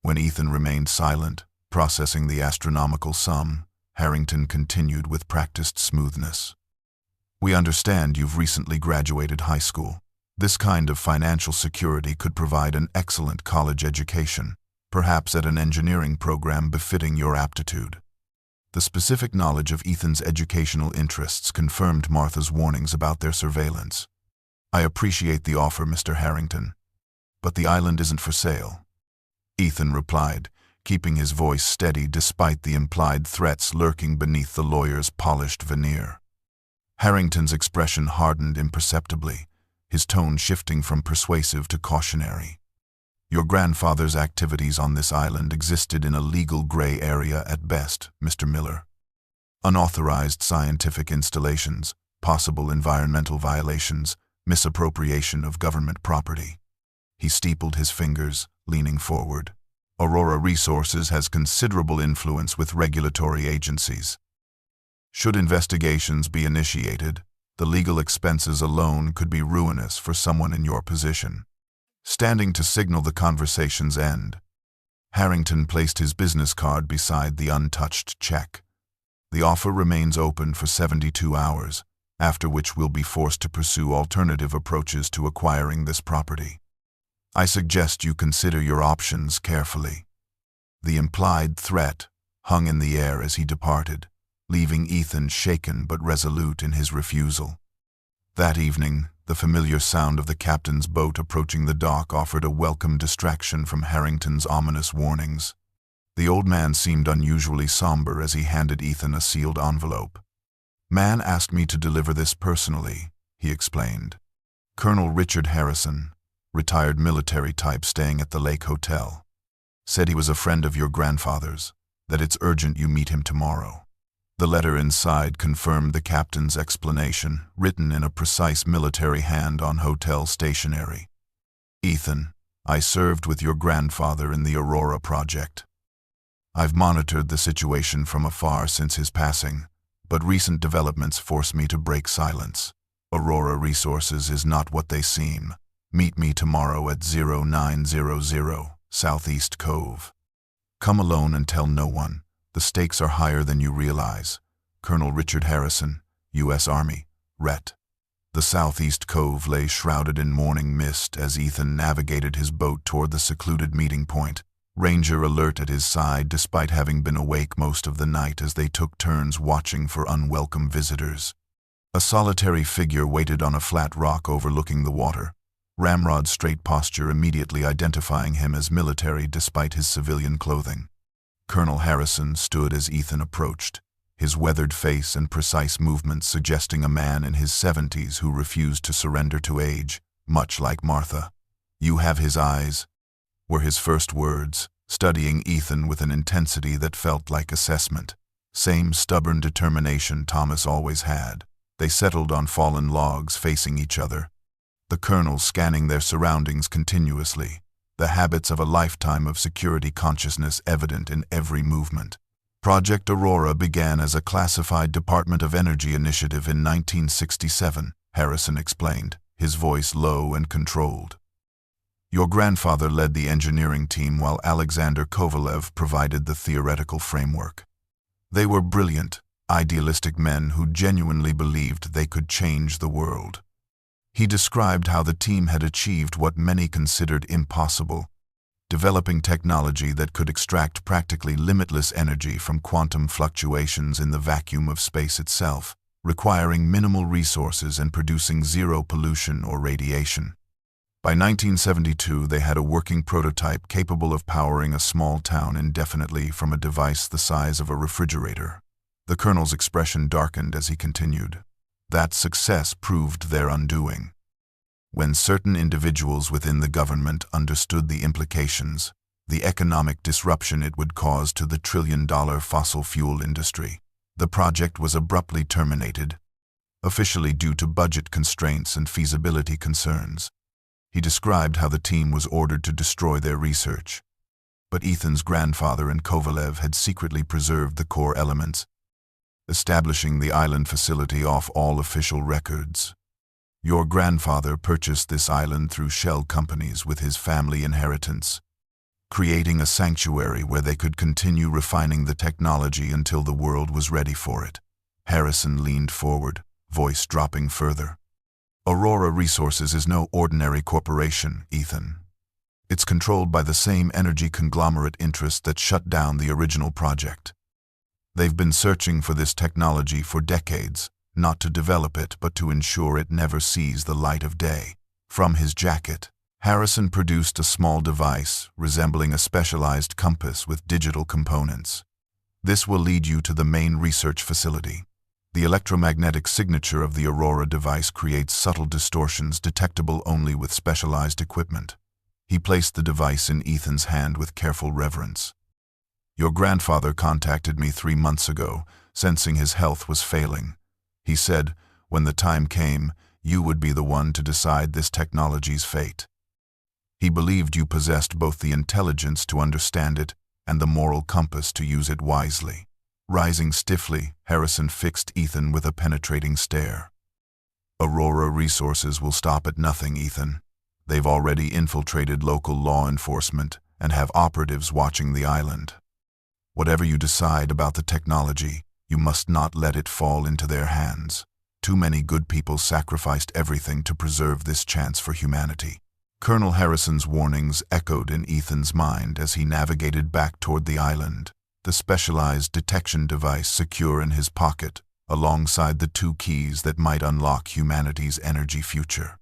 When Ethan remained silent, processing the astronomical sum, Harrington continued with practiced smoothness. "We understand you've recently graduated high school. This kind of financial security could provide an excellent college education, perhaps at an engineering program befitting your aptitude." The specific knowledge of Ethan's educational interests confirmed Martha's warnings about their surveillance. "I appreciate the offer, Mr. Harrington, but the island isn't for sale," Ethan replied, keeping his voice steady despite the implied threats lurking beneath the lawyer's polished veneer. Harrington's expression hardened imperceptibly, his tone shifting from persuasive to cautionary. "Your grandfather's activities on this island existed in a legal gray area at best, Mr. Miller. Unauthorized scientific installations, possible environmental violations, misappropriation of government property." He steepled his fingers, leaning forward. "Aurora Resources has considerable influence with regulatory agencies. Should investigations be initiated, the legal expenses alone could be ruinous for someone in your position." Standing to signal the conversation's end, Harrington placed his business card beside the untouched check. "The offer remains open for 72 hours, after which we'll be forced to pursue alternative approaches to acquiring this property. I suggest you consider your options carefully." The implied threat hung in the air as he departed, leaving Ethan shaken but resolute in his refusal. That evening, the familiar sound of the captain's boat approaching the dock offered a welcome distraction from Harrington's ominous warnings. The old man seemed unusually somber as he handed Ethan a sealed envelope. "Man asked me to deliver this personally," he explained. "Colonel Richard Harrison, retired military type staying at the Lake Hotel. Said he was a friend of your grandfather's, that it's urgent you meet him tomorrow." The letter inside confirmed the captain's explanation, written in a precise military hand on hotel stationery. "Ethan, I served with your grandfather in the Aurora project. I've monitored the situation from afar since his passing, but recent developments force me to break silence. Aurora Resources is not what they seem. Meet me tomorrow at 0900 Southeast Cove. Come alone and tell no one. The stakes are higher than you realize. Colonel Richard Harrison, U.S. Army, Ret." The Southeast Cove lay shrouded in morning mist as Ethan navigated his boat toward the secluded meeting point, Ranger alert at his side despite having been awake most of the night as they took turns watching for unwelcome visitors. A solitary figure waited on a flat rock overlooking the water, Ramrod's straight posture immediately identifying him as military despite his civilian clothing. Colonel Harrison stood as Ethan approached, his weathered face and precise movements suggesting a man in his 70s who refused to surrender to age, much like Martha. "You have his eyes," were his first words, studying Ethan with an intensity that felt like assessment. Same stubborn determination Thomas always had. They settled on fallen logs facing each other, the colonel scanning their surroundings continuously, the habits of a lifetime of security consciousness evident in every movement. Project Aurora began as a classified Department of Energy initiative in 1967, Harrison explained, his voice low and controlled. "Your grandfather led the engineering team while Alexander Kovalev provided the theoretical framework. They were brilliant, idealistic men who genuinely believed they could change the world." He described how the team had achieved what many considered impossible, developing technology that could extract practically limitless energy from quantum fluctuations in the vacuum of space itself, requiring minimal resources and producing zero pollution or radiation. By 1972, they had a working prototype capable of powering a small town indefinitely from a device the size of a refrigerator. The colonel's expression darkened as he continued. That success proved their undoing. When certain individuals within the government understood the implications, the economic disruption it would cause to the trillion-dollar fossil fuel industry, the project was abruptly terminated, officially due to budget constraints and feasibility concerns. He described how the team was ordered to destroy their research. But Ethan's grandfather and Kovalev had secretly preserved the core elements, establishing the island facility off all official records. "Your grandfather purchased this island through shell companies with his family inheritance, creating a sanctuary where they could continue refining the technology until the world was ready for it." Harrison leaned forward, voice dropping further. "Aurora Resources is no ordinary corporation, Ethan. It's controlled by the same energy conglomerate interests that shut down the original project. They've been searching for this technology for decades, not to develop it but to ensure it never sees the light of day." From his jacket, Harrison produced a small device resembling a specialized compass with digital components. "This will lead you to the main research facility. The electromagnetic signature of the Aurora device creates subtle distortions detectable only with specialized equipment." He placed the device in Ethan's hand with careful reverence. "Your grandfather contacted me 3 months ago, sensing his health was failing. He said, when the time came, you would be the one to decide this technology's fate. He believed you possessed both the intelligence to understand it and the moral compass to use it wisely." Rising stiffly, Harrison fixed Ethan with a penetrating stare. "Aurora Resources will stop at nothing, Ethan. They've already infiltrated local law enforcement and have operatives watching the island. Whatever you decide about the technology, you must not let it fall into their hands. Too many good people sacrificed everything to preserve this chance for humanity." Colonel Harrison's warnings echoed in Ethan's mind as he navigated back toward the island, the specialized detection device secure in his pocket, alongside the 2 keys that might unlock humanity's energy future.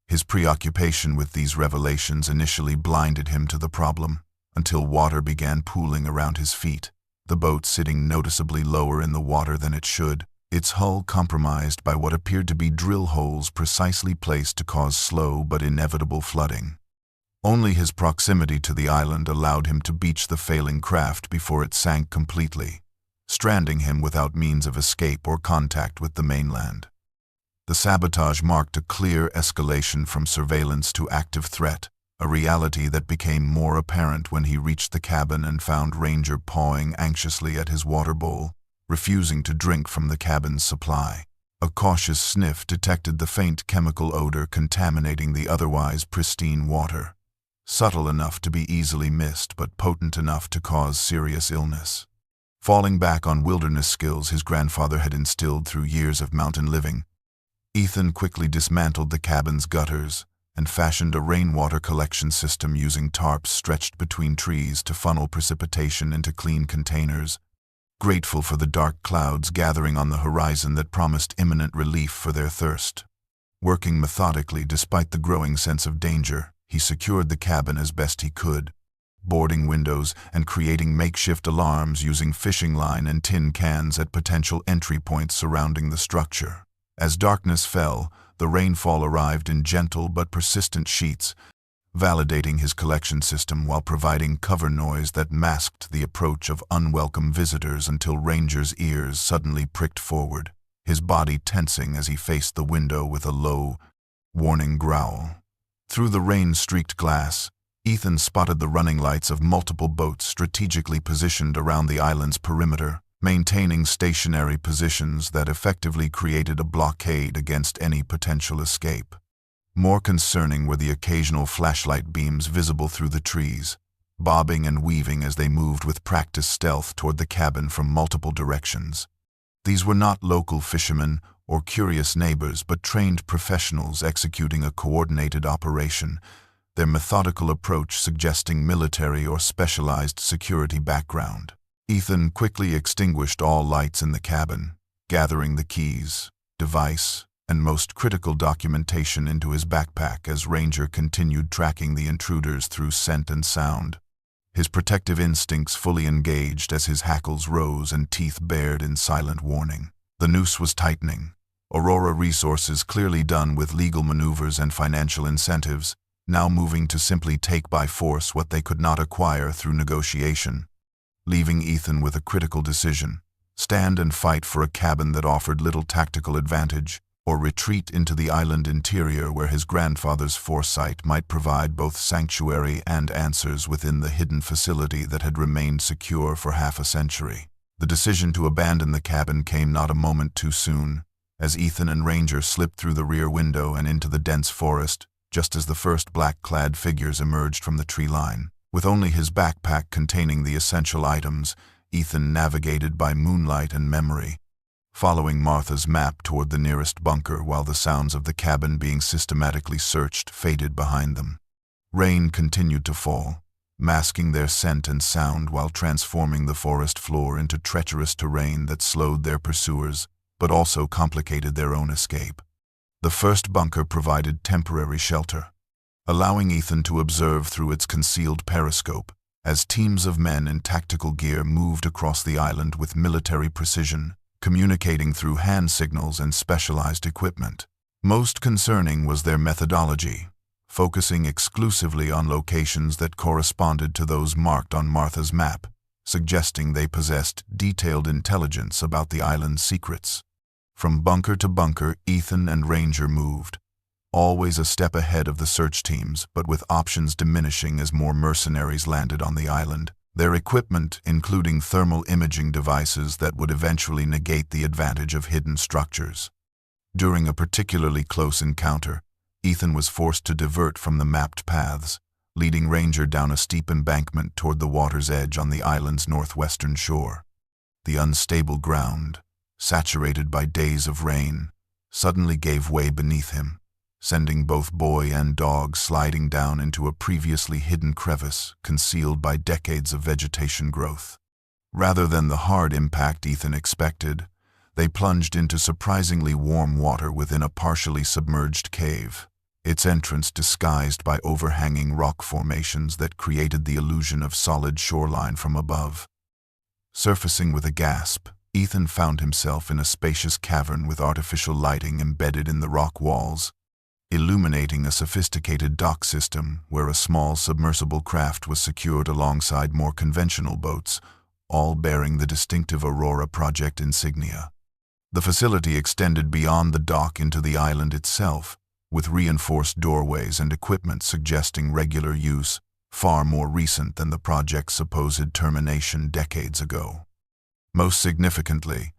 His preoccupation with these revelations initially blinded him to the problem, until water began pooling around his feet, the boat sitting noticeably lower in the water than it should, its hull compromised by what appeared to be drill holes precisely placed to cause slow but inevitable flooding. Only his proximity to the island allowed him to beach the failing craft before it sank completely, stranding him without means of escape or contact with the mainland. The sabotage marked a clear escalation from surveillance to active threat, a reality that became more apparent when he reached the cabin and found Ranger pawing anxiously at his water bowl, refusing to drink from the cabin's supply. A cautious sniff detected the faint chemical odor contaminating the otherwise pristine water, subtle enough to be easily missed but potent enough to cause serious illness. Falling back on wilderness skills his grandfather had instilled through years of mountain living, Ethan quickly dismantled the cabin's gutters and fashioned a rainwater collection system using tarps stretched between trees to funnel precipitation into clean containers, grateful for the dark clouds gathering on the horizon that promised imminent relief for their thirst. Working methodically despite the growing sense of danger, he secured the cabin as best he could, boarding windows, and creating makeshift alarms using fishing line and tin cans at potential entry points surrounding the structure. As darkness fell, the rainfall arrived in gentle but persistent sheets, validating his collection system while providing cover noise that masked the approach of unwelcome visitors until Ranger's ears suddenly pricked forward, his body tensing as he faced the window with a low, warning growl. Through the rain-streaked glass, Ethan spotted the running lights of multiple boats strategically positioned around the island's perimeter, maintaining stationary positions that effectively created a blockade against any potential escape. More concerning were the occasional flashlight beams visible through the trees, bobbing and weaving as they moved with practiced stealth toward the cabin from multiple directions. These were not local fishermen or curious neighbors, but trained professionals executing a coordinated operation, their methodical approach suggesting military or specialized security background. Ethan quickly extinguished all lights in the cabin, gathering the keys, device, and most critical documentation into his backpack as Ranger continued tracking the intruders through scent and sound, his protective instincts fully engaged as his hackles rose and teeth bared in silent warning. The noose was tightening. Aurora Resources, clearly done with legal maneuvers and financial incentives, now moving to simply take by force what they could not acquire through negotiation, leaving Ethan with a critical decision: stand and fight for a cabin that offered little tactical advantage, or retreat into the island interior where his grandfather's foresight might provide both sanctuary and answers within the hidden facility that had remained secure for half a century. The decision to abandon the cabin came not a moment too soon, as Ethan and Ranger slipped through the rear window and into the dense forest, just as the first black-clad figures emerged from the tree line. With only his backpack containing the essential items, Ethan navigated by moonlight and memory, following Martha's map toward the nearest bunker while the sounds of the cabin being systematically searched faded behind them. Rain continued to fall, masking their scent and sound while transforming the forest floor into treacherous terrain that slowed their pursuers, but also complicated their own escape. The first bunker provided temporary shelter, allowing Ethan to observe through its concealed periscope as teams of men in tactical gear moved across the island with military precision, communicating through hand signals and specialized equipment. Most concerning was their methodology, focusing exclusively on locations that corresponded to those marked on Martha's map, suggesting they possessed detailed intelligence about the island's secrets. From bunker to bunker, Ethan and Ranger moved, always a step ahead of the search teams, but with options diminishing as more mercenaries landed on the island, their equipment including thermal imaging devices that would eventually negate the advantage of hidden structures. During a particularly close encounter, Ethan was forced to divert from the mapped paths, leading Ranger down a steep embankment toward the water's edge on the island's northwestern shore. The unstable ground, saturated by days of rain, suddenly gave way beneath him, sending both boy and dog sliding down into a previously hidden crevice concealed by decades of vegetation growth. Rather than the hard impact Ethan expected, they plunged into surprisingly warm water within a partially submerged cave, its entrance disguised by overhanging rock formations that created the illusion of solid shoreline from above. Surfacing with a gasp, Ethan found himself in a spacious cavern with artificial lighting embedded in the rock walls, illuminating a sophisticated dock system where a small submersible craft was secured alongside more conventional boats, all bearing the distinctive Aurora Project insignia. The facility extended beyond the dock into the island itself, with reinforced doorways and equipment suggesting regular use, far more recent than the project's supposed termination decades ago. Most significantly,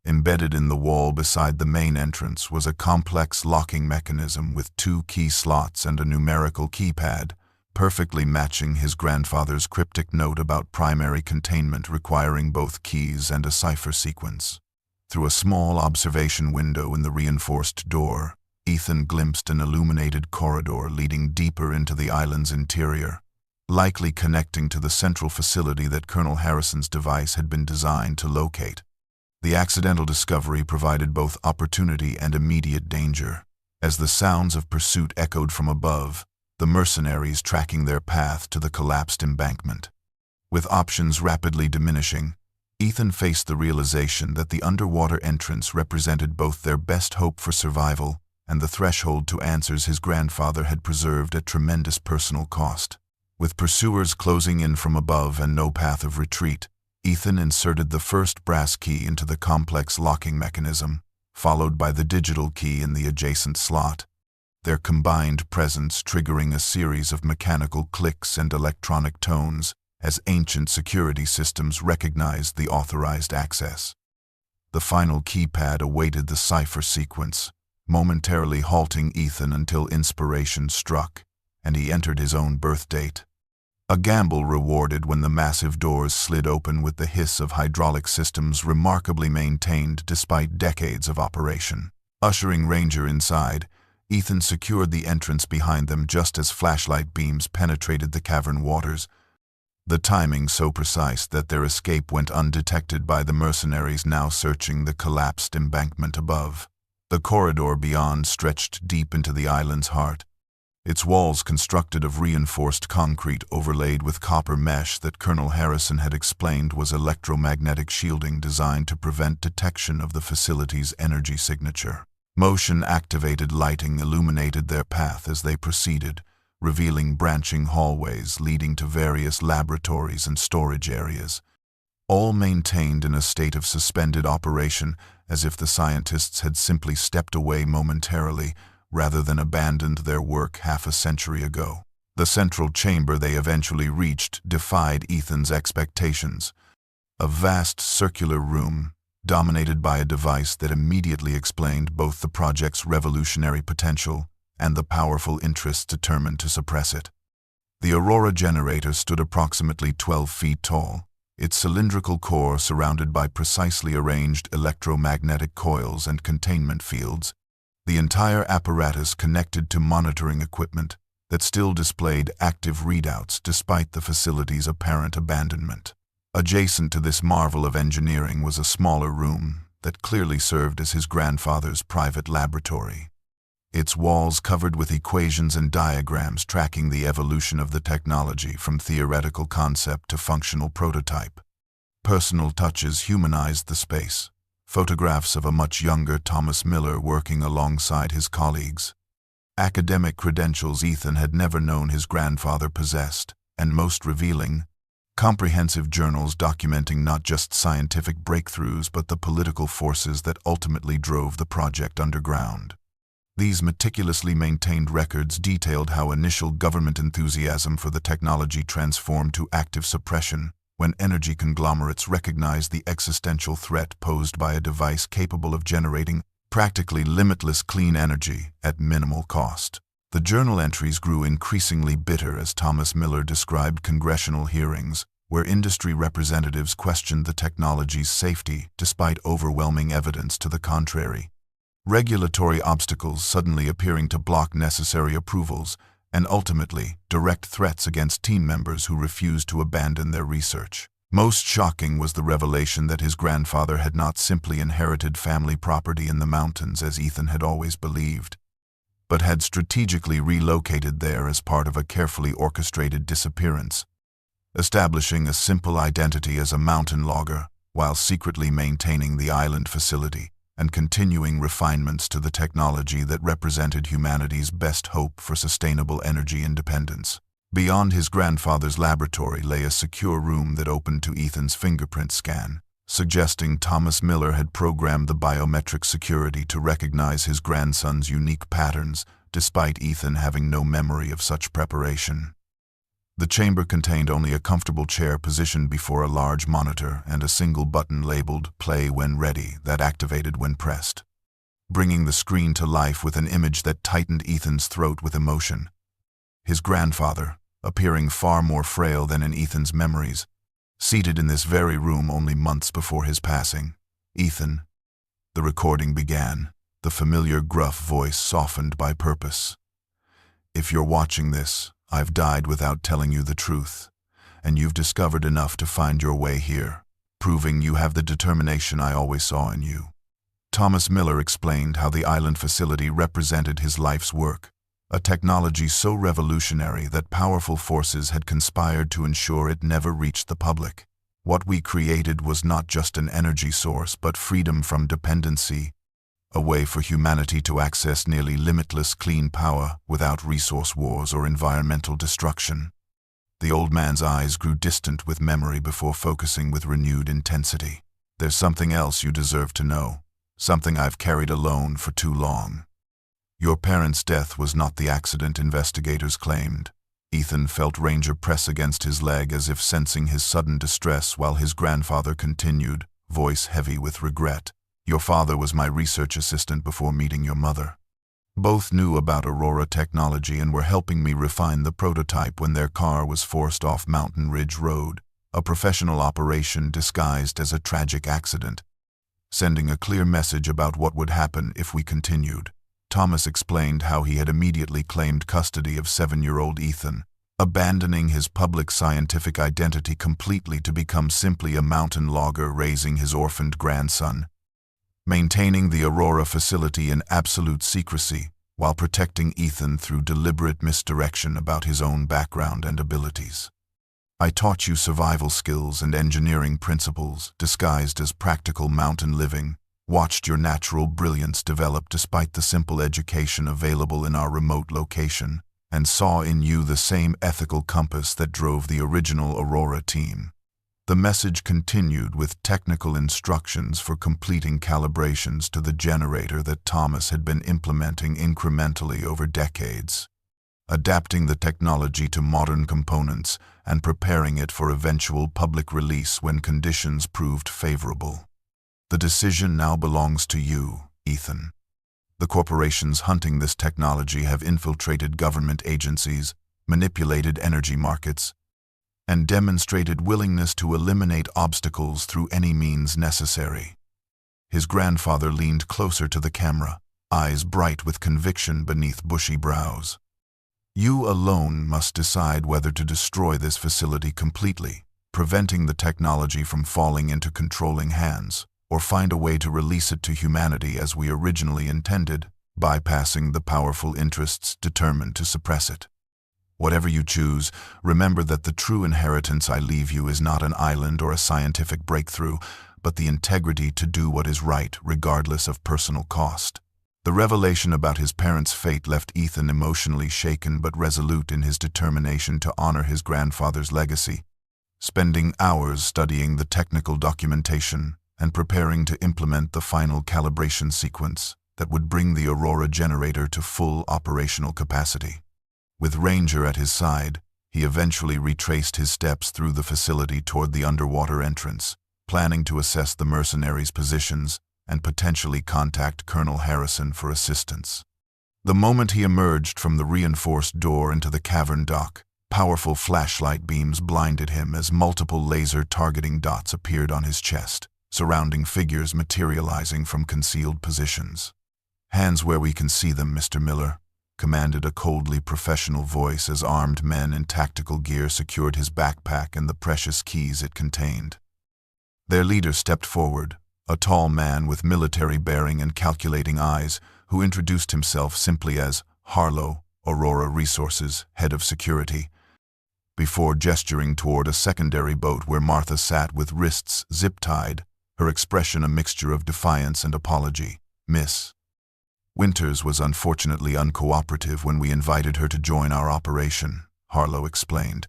embedded in the wall beside the main entrance was a complex locking mechanism with 2 key slots and a numerical keypad, perfectly matching his grandfather's cryptic note about primary containment requiring both keys and a cipher sequence. Through a small observation window in the reinforced door, Ethan glimpsed an illuminated corridor leading deeper into the island's interior, likely connecting to the central facility that Colonel Harrison's device had been designed to locate. The accidental discovery provided both opportunity and immediate danger. As the sounds of pursuit echoed from above, the mercenaries tracking their path to the collapsed embankment. With options rapidly diminishing, Ethan faced the realization that the underwater entrance represented both their best hope for survival and the threshold to answers his grandfather had preserved at tremendous personal cost. With pursuers closing in from above and no path of retreat, Ethan inserted the first brass key into the complex locking mechanism, followed by the digital key in the adjacent slot, their combined presence triggering a series of mechanical clicks and electronic tones as ancient security systems recognized the authorized access. The final keypad awaited the cipher sequence, momentarily halting Ethan until inspiration struck, and he entered his own birth date. A gamble rewarded when the massive doors slid open with the hiss of hydraulic systems remarkably maintained despite decades of operation. Ushering Ranger inside, Ethan secured the entrance behind them just as flashlight beams penetrated the cavern waters, the timing so precise that their escape went undetected by the mercenaries now searching the collapsed embankment above. The corridor beyond stretched deep into the island's heart, its walls constructed of reinforced concrete overlaid with copper mesh that Colonel Harrison had explained was electromagnetic shielding designed to prevent detection of the facility's energy signature. Motion-activated lighting illuminated their path as they proceeded, revealing branching hallways leading to various laboratories and storage areas, all maintained in a state of suspended operation as if the scientists had simply stepped away momentarily rather than abandoned their work half a century ago. The central chamber they eventually reached defied Ethan's expectations. A vast circular room, dominated by a device that immediately explained both the project's revolutionary potential and the powerful interests determined to suppress it. The Aurora generator stood approximately 12 feet tall, its cylindrical core surrounded by precisely arranged electromagnetic coils and containment fields, the entire apparatus connected to monitoring equipment that still displayed active readouts despite the facility's apparent abandonment. Adjacent to this marvel of engineering was a smaller room that clearly served as his grandfather's private laboratory, its walls covered with equations and diagrams tracking the evolution of the technology from theoretical concept to functional prototype. Personal touches humanized the space, photographs of a much younger Thomas Miller working alongside his colleagues. Academic credentials Ethan had never known his grandfather possessed, and most revealing, comprehensive journals documenting not just scientific breakthroughs but the political forces that ultimately drove the project underground. These meticulously maintained records detailed how initial government enthusiasm for the technology transformed to active suppression when energy conglomerates recognized the existential threat posed by a device capable of generating practically limitless clean energy at minimal cost. The journal entries grew increasingly bitter as Thomas Miller described congressional hearings where industry representatives questioned the technology's safety despite overwhelming evidence to the contrary. Regulatory obstacles suddenly appearing to block necessary approvals, and ultimately direct threats against team members who refused to abandon their research. Most shocking was the revelation that his grandfather had not simply inherited family property in the mountains as Ethan had always believed, but had strategically relocated there as part of a carefully orchestrated disappearance, establishing a simple identity as a mountain logger while secretly maintaining the island facility and continuing refinements to the technology that represented humanity's best hope for sustainable energy independence. Beyond his grandfather's laboratory lay a secure room that opened to Ethan's fingerprint scan, suggesting Thomas Miller had programmed the biometric security to recognize his grandson's unique patterns, despite Ethan having no memory of such preparation. The chamber contained only a comfortable chair positioned before a large monitor and a single button labeled "Play when ready" that activated when pressed, bringing the screen to life with an image that tightened Ethan's throat with emotion. His grandfather, appearing far more frail than in Ethan's memories, seated in this very room only months before his passing. "Ethan," the recording began, the familiar gruff voice softened by purpose. "If you're watching this, I've died without telling you the truth, and you've discovered enough to find your way here, proving you have the determination I always saw in you." Thomas Miller explained how the island facility represented his life's work, a technology so revolutionary that powerful forces had conspired to ensure it never reached the public. What we created was not just an energy source, but freedom from dependency, a way for humanity to access nearly limitless clean power without resource wars or environmental destruction. The old man's eyes grew distant with memory before focusing with renewed intensity. There's something else you deserve to know, something I've carried alone for too long. Your parents' death was not the accident investigators claimed. Ethan felt Ranger press against his leg as if sensing his sudden distress while his grandfather continued, voice heavy with regret. Your father was my research assistant before meeting your mother. Both knew about Aurora technology and were helping me refine the prototype when their car was forced off Mountain Ridge Road, a professional operation disguised as a tragic accident, sending a clear message about what would happen if we continued. Thomas explained how he had immediately claimed custody of 7-year-old Ethan, abandoning his public scientific identity completely to become simply a mountain logger raising his orphaned grandson, maintaining the Aurora facility in absolute secrecy while protecting Ethan through deliberate misdirection about his own background and abilities. I taught you survival skills and engineering principles disguised as practical mountain living, watched your natural brilliance develop despite the simple education available in our remote location, and saw in you the same ethical compass that drove the original Aurora team. The message continued with technical instructions for completing calibrations to the generator that Thomas had been implementing incrementally over decades, adapting the technology to modern components and preparing it for eventual public release when conditions proved favorable. The decision now belongs to you, Ethan. The corporations hunting this technology have infiltrated government agencies, manipulated energy markets, and demonstrated willingness to eliminate obstacles through any means necessary. His grandfather leaned closer to the camera, eyes bright with conviction beneath bushy brows. You alone must decide whether to destroy this facility completely, preventing the technology from falling into controlling hands, or find a way to release it to humanity as we originally intended, bypassing the powerful interests determined to suppress it. Whatever you choose, remember that the true inheritance I leave you is not an island or a scientific breakthrough, but the integrity to do what is right regardless of personal cost. The revelation about his parents' fate left Ethan emotionally shaken but resolute in his determination to honor his grandfather's legacy, spending hours studying the technical documentation and preparing to implement the final calibration sequence that would bring the Aurora generator to full operational capacity. With Ranger at his side, he eventually retraced his steps through the facility toward the underwater entrance, planning to assess the mercenaries' positions and potentially contact Colonel Harrison for assistance. The moment he emerged from the reinforced door into the cavern dock, powerful flashlight beams blinded him as multiple laser targeting dots appeared on his chest, surrounding figures materializing from concealed positions. "Hands where we can see them, Mr. Miller," commanded a coldly professional voice as armed men in tactical gear secured his backpack and the precious keys it contained. Their leader stepped forward, a tall man with military bearing and calculating eyes, who introduced himself simply as Harlow, Aurora Resources, head of security, before gesturing toward a secondary boat where Martha sat with wrists zip-tied, her expression a mixture of defiance and apology. "Miss Winters was unfortunately uncooperative when we invited her to join our operation," Harlow explained,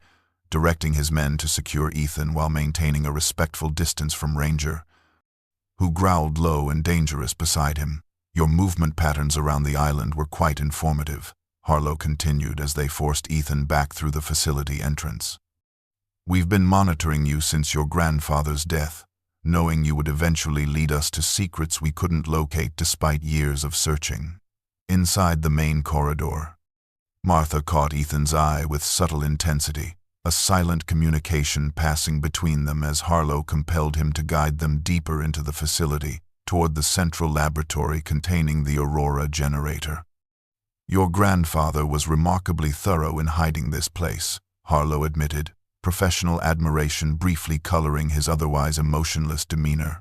directing his men to secure Ethan while maintaining a respectful distance from Ranger, who growled low and dangerous beside him. "Your movement patterns around the island were quite informative," Harlow continued as they forced Ethan back through the facility entrance. "We've been monitoring you since your grandfather's death, knowing you would eventually lead us to secrets we couldn't locate despite years of searching." Inside the main corridor, Martha caught Ethan's eye with subtle intensity, a silent communication passing between them as Harlow compelled him to guide them deeper into the facility, toward the central laboratory containing the Aurora generator. "Your grandfather was remarkably thorough in hiding this place," Harlow admitted, professional admiration briefly coloring his otherwise emotionless demeanor.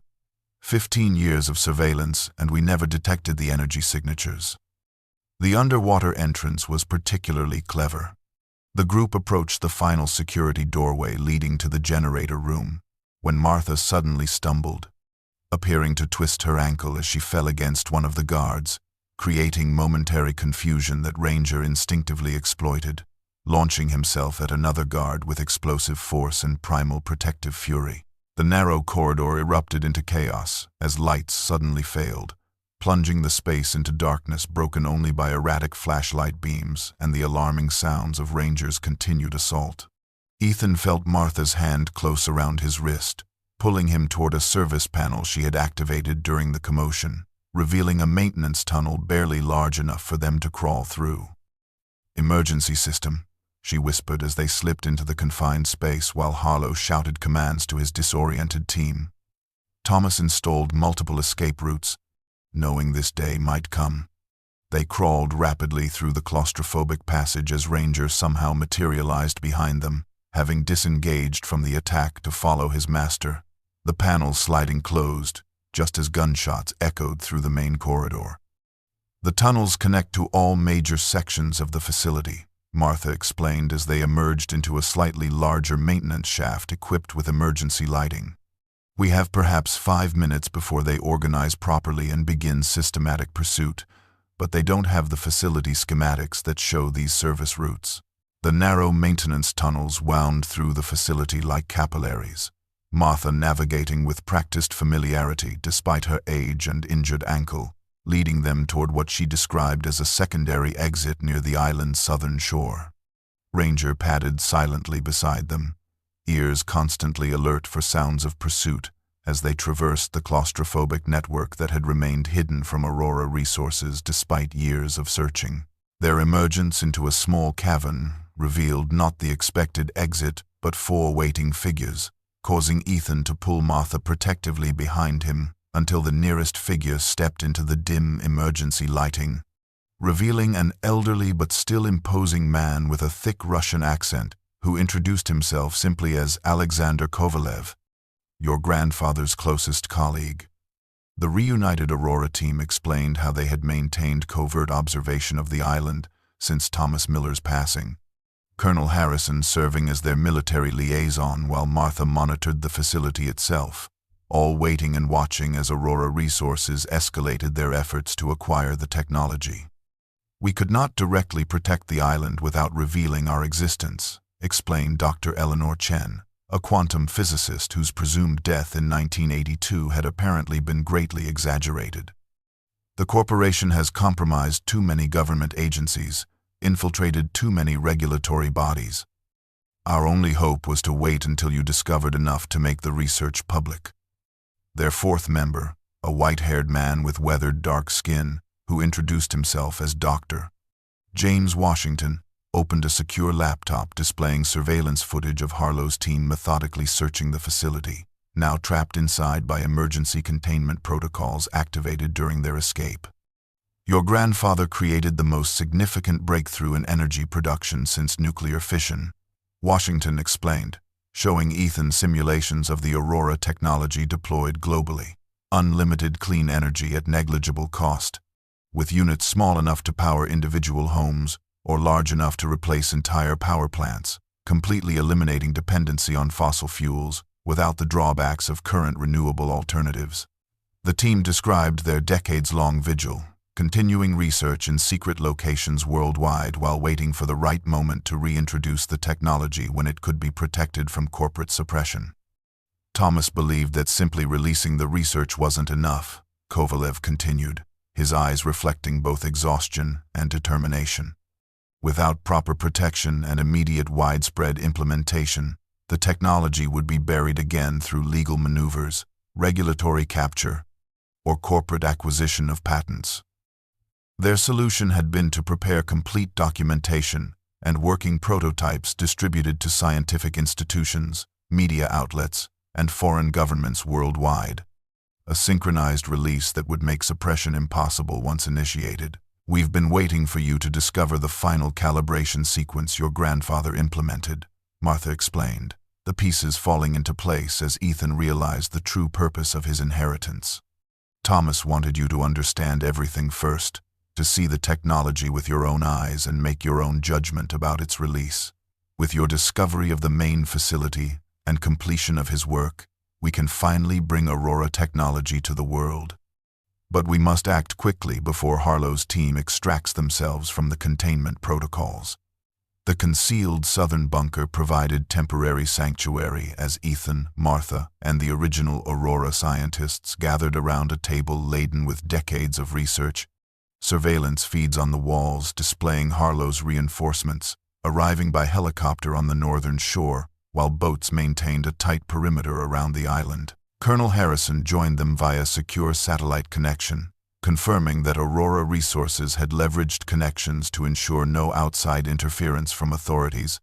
15 years of surveillance, and we never detected the energy signatures. The underwater entrance was particularly clever. The group approached the final security doorway leading to the generator room, when Martha suddenly stumbled, appearing to twist her ankle as she fell against one of the guards, creating momentary confusion that Ranger instinctively exploited, launching himself at another guard with explosive force and primal protective fury. The narrow corridor erupted into chaos as lights suddenly failed, plunging the space into darkness broken only by erratic flashlight beams and the alarming sounds of Ranger's continued assault. Ethan felt Martha's hand close around his wrist, pulling him toward a service panel she had activated during the commotion, revealing a maintenance tunnel barely large enough for them to crawl through. "Emergency system," she whispered as they slipped into the confined space while Harlow shouted commands to his disoriented team. Thomas installed multiple escape routes, knowing this day might come. They crawled rapidly through the claustrophobic passage as Ranger somehow materialized behind them, having disengaged from the attack to follow his master, the panel sliding closed, just as gunshots echoed through the main corridor. "The tunnels connect to all major sections of the facility," Martha explained as they emerged into a slightly larger maintenance shaft equipped with emergency lighting. "We have perhaps 5 minutes before they organize properly and begin systematic pursuit, but they don't have the facility schematics that show these service routes." The narrow maintenance tunnels wound through the facility like capillaries, Martha navigating with practiced familiarity despite her age and injured ankle, leading them toward what she described as a secondary exit near the island's southern shore. Ranger padded silently beside them, ears constantly alert for sounds of pursuit as they traversed the claustrophobic network that had remained hidden from Aurora resources despite years of searching. Their emergence into a small cavern revealed not the expected exit but 4 waiting figures, causing Ethan to pull Martha protectively behind him until the nearest figure stepped into the dim emergency lighting, revealing an elderly but still imposing man with a thick Russian accent who introduced himself simply as Alexander Kovalev, "Your grandfather's closest colleague." The reunited Aurora team explained how they had maintained covert observation of the island since Thomas Miller's passing, Colonel Harrison serving as their military liaison while Martha monitored the facility itself, all waiting and watching as Aurora Resources escalated their efforts to acquire the technology. "We could not directly protect the island without revealing our existence," explained Dr. Eleanor Chen, a quantum physicist whose presumed death in 1982 had apparently been greatly exaggerated. "The corporation has compromised too many government agencies, infiltrated too many regulatory bodies. Our only hope was to wait until you discovered enough to make the research public." Their 4th member, a white-haired man with weathered dark skin, who introduced himself as Dr. James Washington, opened a secure laptop displaying surveillance footage of Harlow's team methodically searching the facility, now trapped inside by emergency containment protocols activated during their escape. "Your grandfather created the most significant breakthrough in energy production since nuclear fission," Washington explained, showing Ethan simulations of the Aurora technology deployed globally. Unlimited clean energy at negligible cost, with units small enough to power individual homes or large enough to replace entire power plants, completely eliminating dependency on fossil fuels without the drawbacks of current renewable alternatives. The team described their decades-long vigil, continuing research in secret locations worldwide while waiting for the right moment to reintroduce the technology when it could be protected from corporate suppression. Thomas believed that simply releasing the research wasn't enough, Kovalev continued, his eyes reflecting both exhaustion and determination. Without proper protection and immediate widespread implementation, the technology would be buried again through legal maneuvers, regulatory capture, or corporate acquisition of patents. Their solution had been to prepare complete documentation and working prototypes distributed to scientific institutions, media outlets, and foreign governments worldwide. A synchronized release that would make suppression impossible once initiated. "We've been waiting for you to discover the final calibration sequence your grandfather implemented," Martha explained, the pieces falling into place as Ethan realized the true purpose of his inheritance. "Thomas wanted you to understand everything first, to see the technology with your own eyes and make your own judgment about its release. With your discovery of the main facility and completion of his work, we can finally bring Aurora technology to the world. But we must act quickly before Harlow's team extracts themselves from the containment protocols. The concealed southern bunker provided temporary sanctuary as Ethan, Martha, and the original Aurora scientists gathered around a table laden with decades of research. Surveillance feeds on the walls displaying Harlow's reinforcements, arriving by helicopter on the northern shore, while boats maintained a tight perimeter around the island. Colonel Harrison joined them via secure satellite connection, confirming that Aurora Resources had leveraged connections to ensure no outside interference from authorities,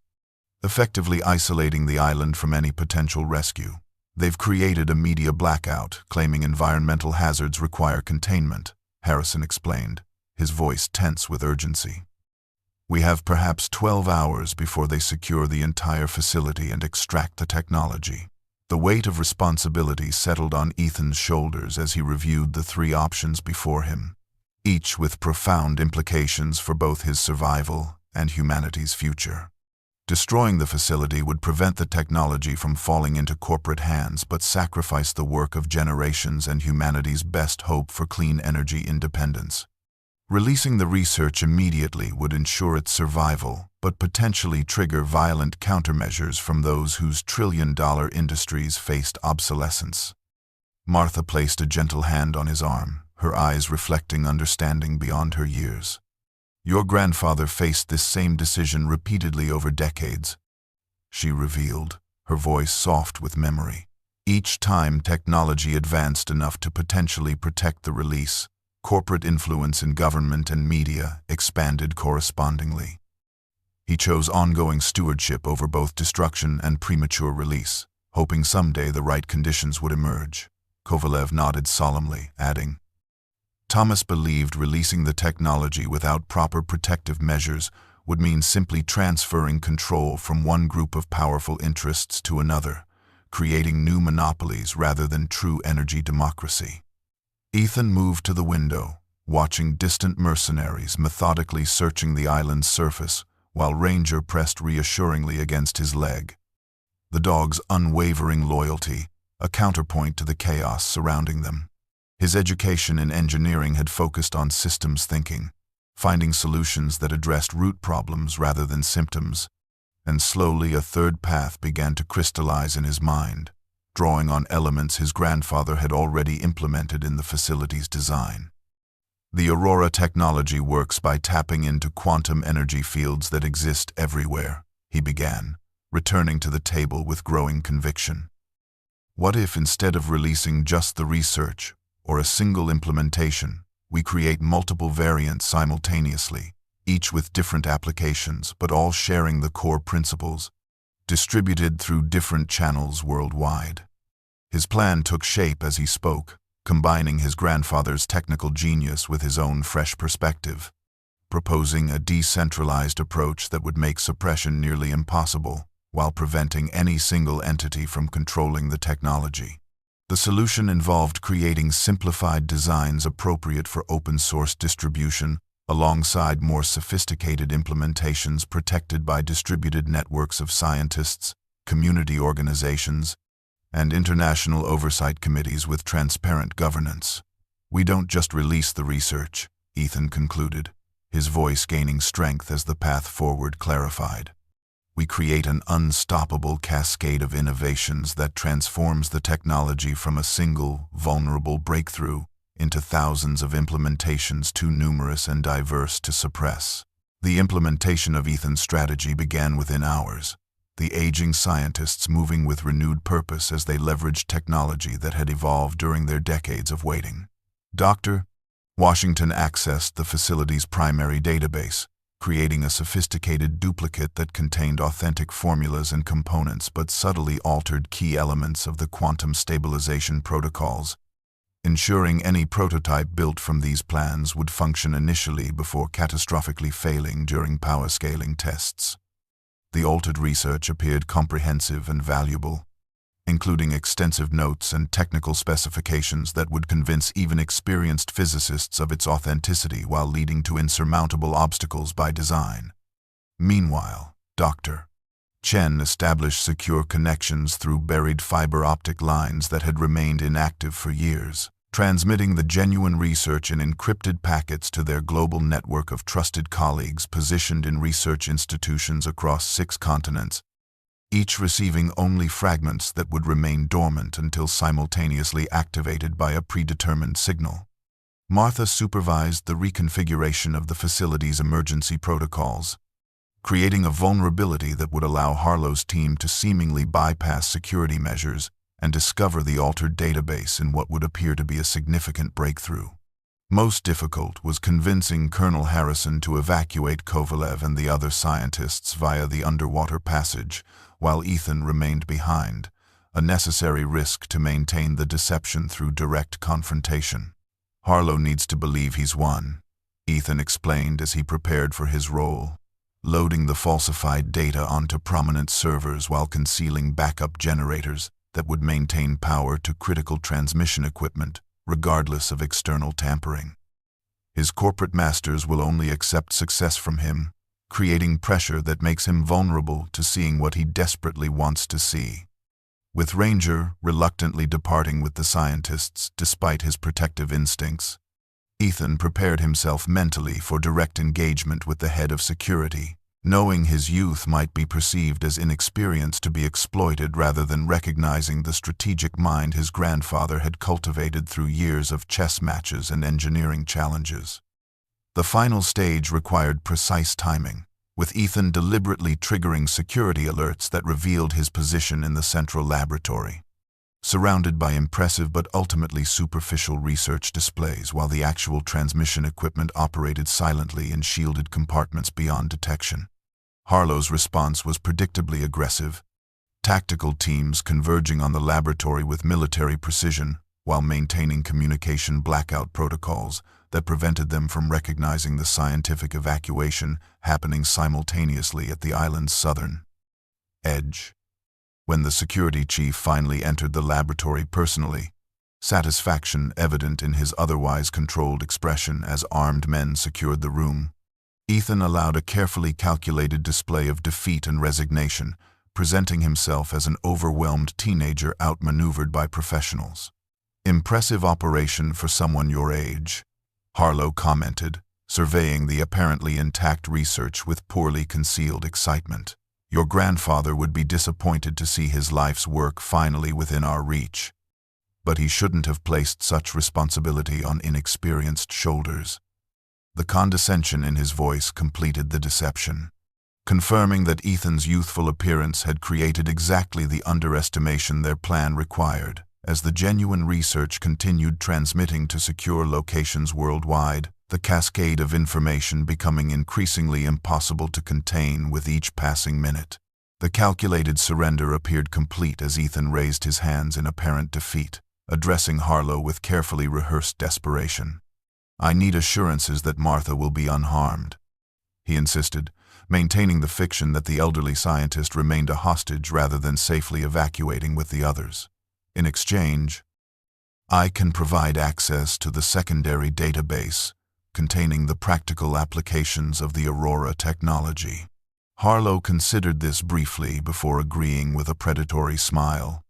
effectively isolating the island from any potential rescue. They've created a media blackout, claiming environmental hazards require containment, Harrison explained, his voice tense with urgency. We have perhaps 12 hours before they secure the entire facility and extract the technology. The weight of responsibility settled on Ethan's shoulders as he reviewed the three options before him, each with profound implications for both his survival and humanity's future. Destroying the facility would prevent the technology from falling into corporate hands but sacrifice the work of generations and humanity's best hope for clean energy independence. Releasing the research immediately would ensure its survival, but potentially trigger violent countermeasures from those whose trillion-dollar industries faced obsolescence. Martha placed a gentle hand on his arm, her eyes reflecting understanding beyond her years. Your grandfather faced this same decision repeatedly over decades, she revealed, her voice soft with memory. Each time technology advanced enough to potentially protect the release, corporate influence in government and media expanded correspondingly. He chose ongoing stewardship over both destruction and premature release, hoping someday the right conditions would emerge. Kovalev nodded solemnly, adding, Thomas believed releasing the technology without proper protective measures would mean simply transferring control from one group of powerful interests to another, creating new monopolies rather than true energy democracy. Ethan moved to the window, watching distant mercenaries methodically searching the island's surface, while Ranger pressed reassuringly against his leg. The dog's unwavering loyalty, a counterpoint to the chaos surrounding them. His education in engineering had focused on systems thinking, finding solutions that addressed root problems rather than symptoms, and slowly a third path began to crystallize in his mind, drawing on elements his grandfather had already implemented in the facility's design. The Aurora technology works by tapping into quantum energy fields that exist everywhere, he began, returning to the table with growing conviction. What if instead of releasing just the research, or a single implementation, we create multiple variants simultaneously, each with different applications but all sharing the core principles, distributed through different channels worldwide? His plan took shape as he spoke, combining his grandfather's technical genius with his own fresh perspective, proposing a decentralized approach that would make suppression nearly impossible, while preventing any single entity from controlling the technology. The solution involved creating simplified designs appropriate for open-source distribution, alongside more sophisticated implementations protected by distributed networks of scientists, community organizations, and international oversight committees with transparent governance. We don't just release the research, Ethan concluded, his voice gaining strength as the path forward clarified. We create an unstoppable cascade of innovations that transforms the technology from a single, vulnerable breakthrough into thousands of implementations too numerous and diverse to suppress. The implementation of Ethan's strategy began within hours, the aging scientists moving with renewed purpose as they leveraged technology that had evolved during their decades of waiting. Dr. Washington accessed the facility's primary database, creating a sophisticated duplicate that contained authentic formulas and components but subtly altered key elements of the quantum stabilization protocols, ensuring any prototype built from these plans would function initially before catastrophically failing during power scaling tests. The altered research appeared comprehensive and valuable, including extensive notes and technical specifications that would convince even experienced physicists of its authenticity while leading to insurmountable obstacles by design. Meanwhile, Dr. Chen established secure connections through buried fiber optic lines that had remained inactive for years, transmitting the genuine research in encrypted packets to their global network of trusted colleagues positioned in research institutions across 6 continents, each receiving only fragments that would remain dormant until simultaneously activated by a predetermined signal. Martha supervised the reconfiguration of the facility's emergency protocols, creating a vulnerability that would allow Harlow's team to seemingly bypass security measures and discover the altered database in what would appear to be a significant breakthrough. Most difficult was convincing Colonel Harrison to evacuate Kovalev and the other scientists via the underwater passage, while Ethan remained behind, a necessary risk to maintain the deception through direct confrontation. Harlow needs to believe he's won, Ethan explained as he prepared for his role, loading the falsified data onto prominent servers while concealing backup generators that would maintain power to critical transmission equipment, regardless of external tampering. His corporate masters will only accept success from him, creating pressure that makes him vulnerable to seeing what he desperately wants to see. With Ranger reluctantly departing with the scientists despite his protective instincts, Ethan prepared himself mentally for direct engagement with the head of security, knowing his youth might be perceived as inexperienced to be exploited rather than recognizing the strategic mind his grandfather had cultivated through years of chess matches and engineering challenges. The final stage required precise timing, with Ethan deliberately triggering security alerts that revealed his position in the central laboratory, surrounded by impressive but ultimately superficial research displays while the actual transmission equipment operated silently in shielded compartments beyond detection. Harlow's response was predictably aggressive, tactical teams converging on the laboratory with military precision while maintaining communication blackout protocols that prevented them from recognizing the scientific evacuation happening simultaneously at the island's southern edge. When the security chief finally entered the laboratory personally, satisfaction evident in his otherwise controlled expression as armed men secured the room, Ethan allowed a carefully calculated display of defeat and resignation, presenting himself as an overwhelmed teenager outmaneuvered by professionals. "Impressive operation for someone your age," Harlow commented, surveying the apparently intact research with poorly concealed excitement. "Your grandfather would be disappointed to see his life's work finally within our reach. But he shouldn't have placed such responsibility on inexperienced shoulders." The condescension in his voice completed the deception, confirming that Ethan's youthful appearance had created exactly the underestimation their plan required. As the genuine research continued transmitting to secure locations worldwide, the cascade of information becoming increasingly impossible to contain with each passing minute. The calculated surrender appeared complete as Ethan raised his hands in apparent defeat, addressing Harlow with carefully rehearsed desperation. "I need assurances that Martha will be unharmed," he insisted, maintaining the fiction that the elderly scientist remained a hostage rather than safely evacuating with the others. "In exchange, I can provide access to the secondary database containing the practical applications of the Aurora technology." Harlow considered this briefly before agreeing with a predatory smile,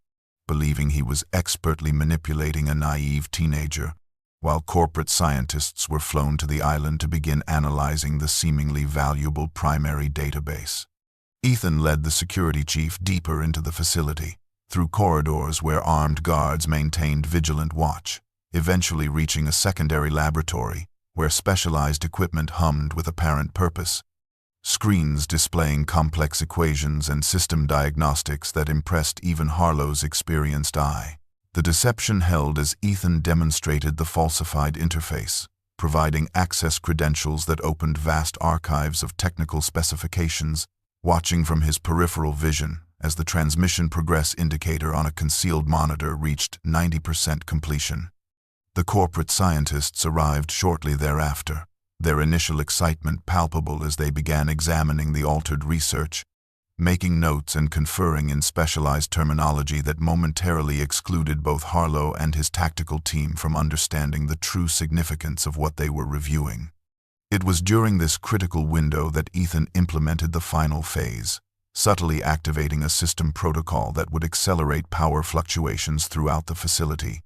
believing he was expertly manipulating a naive teenager, while corporate scientists were flown to the island to begin analyzing the seemingly valuable primary database. Ethan led the security chief deeper into the facility, through corridors where armed guards maintained vigilant watch, eventually reaching a secondary laboratory where specialized equipment hummed with apparent purpose, screens displaying complex equations and system diagnostics that impressed even Harlow's experienced eye. The deception held as Ethan demonstrated the falsified interface, providing access credentials that opened vast archives of technical specifications, watching from his peripheral vision as the transmission progress indicator on a concealed monitor reached 90% completion. The corporate scientists arrived shortly thereafter, their initial excitement palpable as they began examining the altered research, making notes and conferring in specialized terminology that momentarily excluded both Harlow and his tactical team from understanding the true significance of what they were reviewing. It was during this critical window that Ethan implemented the final phase, subtly activating a system protocol that would accelerate power fluctuations throughout the facility,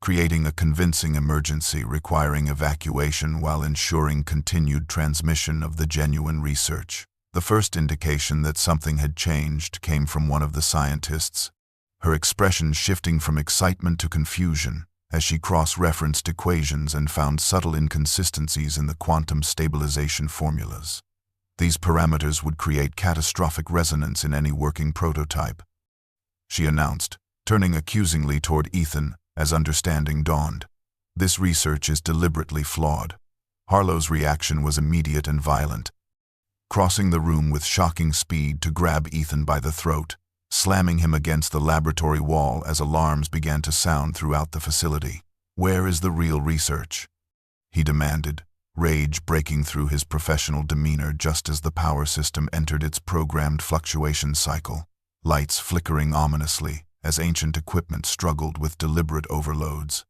creating a convincing emergency requiring evacuation while ensuring continued transmission of the genuine research. The first indication that something had changed came from one of the scientists, her expression shifting from excitement to confusion as she cross-referenced equations and found subtle inconsistencies in the quantum stabilization formulas. These parameters would create catastrophic resonance in any working prototype, she announced, turning accusingly toward Ethan as understanding dawned. This research is deliberately flawed. Harlow's reaction was immediate and violent, crossing the room with shocking speed to grab Ethan by the throat, slamming him against the laboratory wall as alarms began to sound throughout the facility. "Where is the real research?" he demanded, rage breaking through his professional demeanor just as the power system entered its programmed fluctuation cycle, lights flickering ominously as ancient equipment struggled with deliberate overloads.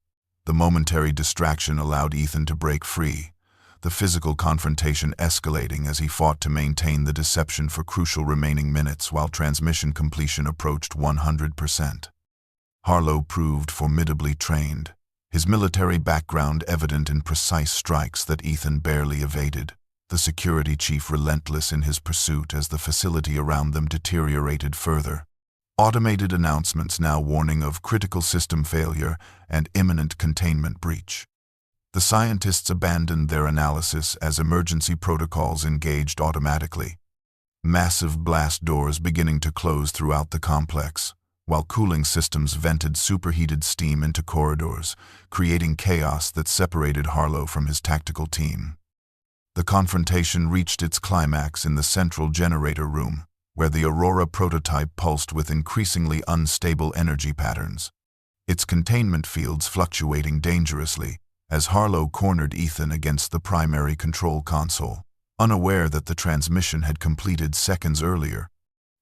The momentary distraction allowed Ethan to break free, the physical confrontation escalating as he fought to maintain the deception for crucial remaining minutes while transmission completion approached 100%. Harlow proved formidably trained, his military background evident in precise strikes that Ethan barely evaded, the security chief relentless in his pursuit as the facility around them deteriorated further. Automated announcements now warning of critical system failure and imminent containment breach. The scientists abandoned their analysis as emergency protocols engaged automatically, massive blast doors beginning to close throughout the complex, while cooling systems vented superheated steam into corridors, creating chaos that separated Harlow from his tactical team. The confrontation reached its climax in the central generator room, where the Aurora prototype pulsed with increasingly unstable energy patterns, its containment fields fluctuating dangerously as Harlow cornered Ethan against the primary control console, unaware that the transmission had completed seconds earlier.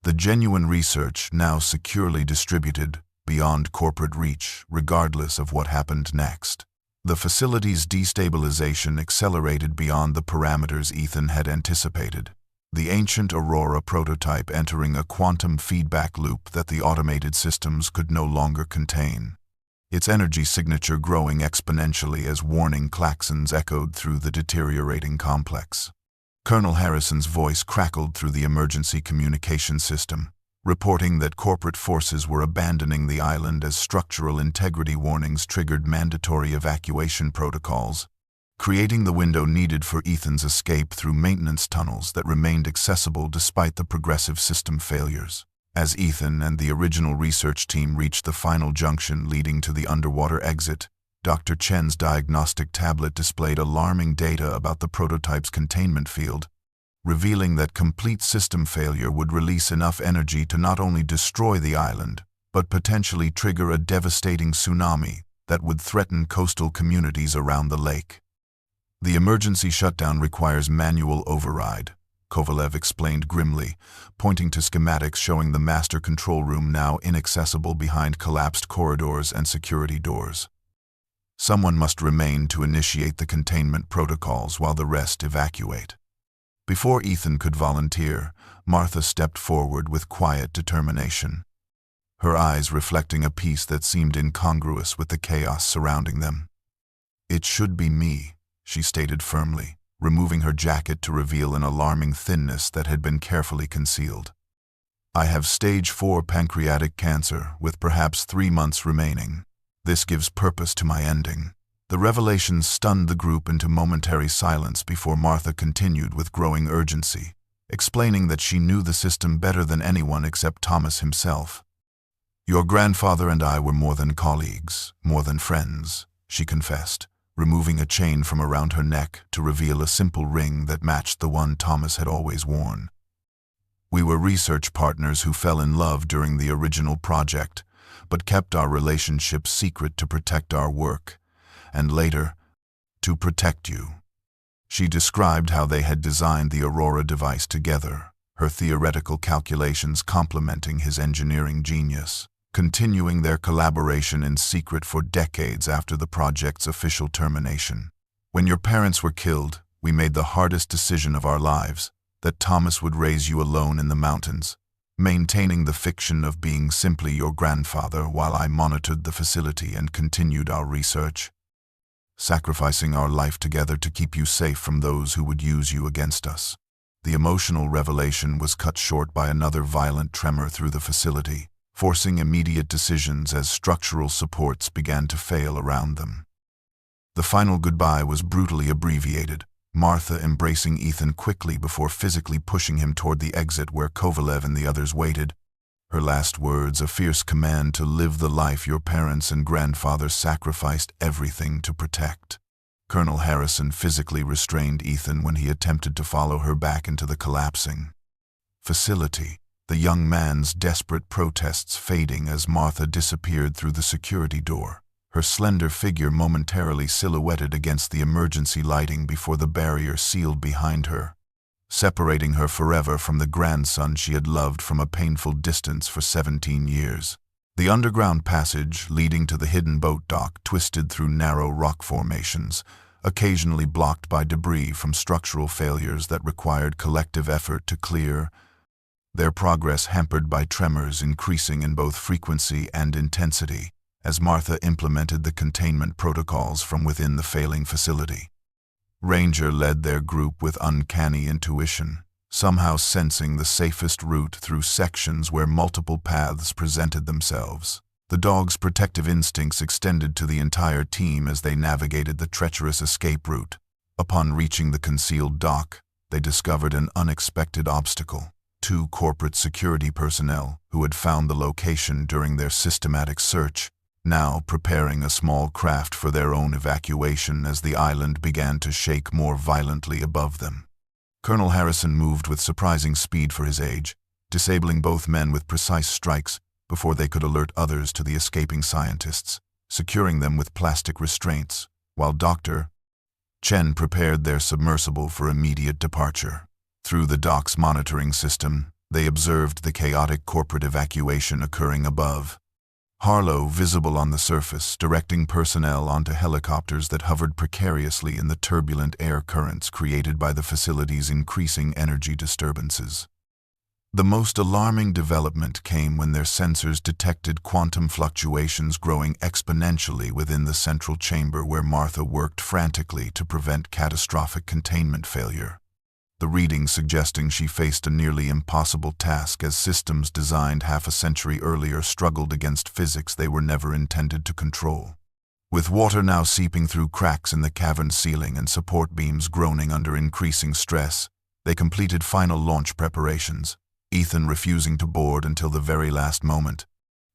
The genuine research now securely distributed beyond corporate reach, regardless of what happened next. The facility's destabilization accelerated beyond the parameters Ethan had anticipated, the ancient Aurora prototype entering a quantum feedback loop that the automated systems could no longer contain, its energy signature growing exponentially as warning klaxons echoed through the deteriorating complex. Colonel Harrison's voice crackled through the emergency communication system, reporting that corporate forces were abandoning the island as structural integrity warnings triggered mandatory evacuation protocols, creating the window needed for Ethan's escape through maintenance tunnels that remained accessible despite the progressive system failures. As Ethan and the original research team reached the final junction leading to the underwater exit, Dr. Chen's diagnostic tablet displayed alarming data about the prototype's containment field, revealing that complete system failure would release enough energy to not only destroy the island, but potentially trigger a devastating tsunami that would threaten coastal communities around the lake. "The emergency shutdown requires manual override," Kovalev explained grimly, pointing to schematics showing the master control room now inaccessible behind collapsed corridors and security doors. "Someone must remain to initiate the containment protocols while the rest evacuate." Before Ethan could volunteer, Martha stepped forward with quiet determination, her eyes reflecting a peace that seemed incongruous with the chaos surrounding them. "It should be me," she stated firmly, removing her jacket to reveal an alarming thinness that had been carefully concealed. "I have stage 4 pancreatic cancer with perhaps 3 months remaining. This gives purpose to my ending." The revelation stunned the group into momentary silence before Martha continued with growing urgency, explaining that she knew the system better than anyone except Thomas himself. "Your grandfather and I were more than colleagues, more than friends," she confessed, removing a chain from around her neck to reveal a simple ring that matched the one Thomas had always worn. "We were research partners who fell in love during the original project, but kept our relationship secret to protect our work, and later, to protect you." She described how they had designed the Aurora device together, her theoretical calculations complementing his engineering genius, continuing their collaboration in secret for decades after the project's official termination. When your parents were killed, we made the hardest decision of our lives, that Thomas would raise you alone in the mountains, maintaining the fiction of being simply your grandfather while I monitored the facility and continued our research, sacrificing our life together to keep you safe from those who would use you against us. The emotional revelation was cut short by another violent tremor through the facility, forcing immediate decisions as structural supports began to fail around them. The final goodbye was brutally abbreviated, Martha embracing Ethan quickly before physically pushing him toward the exit where Kovalev and the others waited. Her last words, a fierce command to live the life your parents and grandfather sacrificed everything to protect. Colonel Harrison physically restrained Ethan when he attempted to follow her back into the collapsing facility, the young man's desperate protests fading as Martha disappeared through the security door, her slender figure momentarily silhouetted against the emergency lighting before the barrier sealed behind her, separating her forever from the grandson she had loved from a painful distance for 17 years. The underground passage leading to the hidden boat dock twisted through narrow rock formations, occasionally blocked by debris from structural failures that required collective effort to clear, their progress hampered by tremors increasing in both frequency and intensity as Martha implemented the containment protocols from within the failing facility. Ranger led their group with uncanny intuition, somehow sensing the safest route through sections where multiple paths presented themselves. The dog's protective instincts extended to the entire team as they navigated the treacherous escape route. Upon reaching the concealed dock, they discovered an unexpected obstacle. 2 corporate security personnel, who had found the location during their systematic search, now preparing a small craft for their own evacuation as the island began to shake more violently above them. Colonel Harrison moved with surprising speed for his age, disabling both men with precise strikes before they could alert others to the escaping scientists, securing them with plastic restraints, while Dr. Chen prepared their submersible for immediate departure. Through the dock's monitoring system, they observed the chaotic corporate evacuation occurring above. Harlow, visible on the surface, directing personnel onto helicopters that hovered precariously in the turbulent air currents created by the facility's increasing energy disturbances. The most alarming development came when their sensors detected quantum fluctuations growing exponentially within the central chamber where Martha worked frantically to prevent catastrophic containment failure. The reading suggesting she faced a nearly impossible task as systems designed half a century earlier struggled against physics they were never intended to control. With water now seeping through cracks in the cavern ceiling and support beams groaning under increasing stress, they completed final launch preparations, Ethan refusing to board until the very last moment,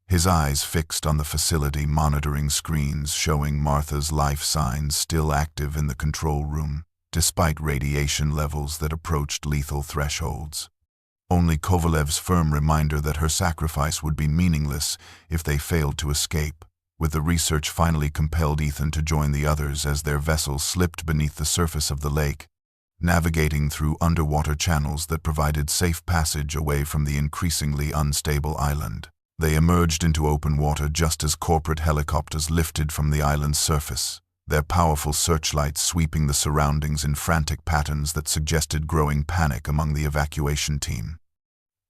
his eyes fixed on the facility monitoring screens showing Martha's life signs still active in the control room, despite radiation levels that approached lethal thresholds. Only Kovalev's firm reminder that her sacrifice would be meaningless if they failed to escape, with the research finally compelled Ethan to join the others as their vessel slipped beneath the surface of the lake, navigating through underwater channels that provided safe passage away from the increasingly unstable island. They emerged into open water just as corporate helicopters lifted from the island's surface, their powerful searchlights sweeping the surroundings in frantic patterns that suggested growing panic among the evacuation team.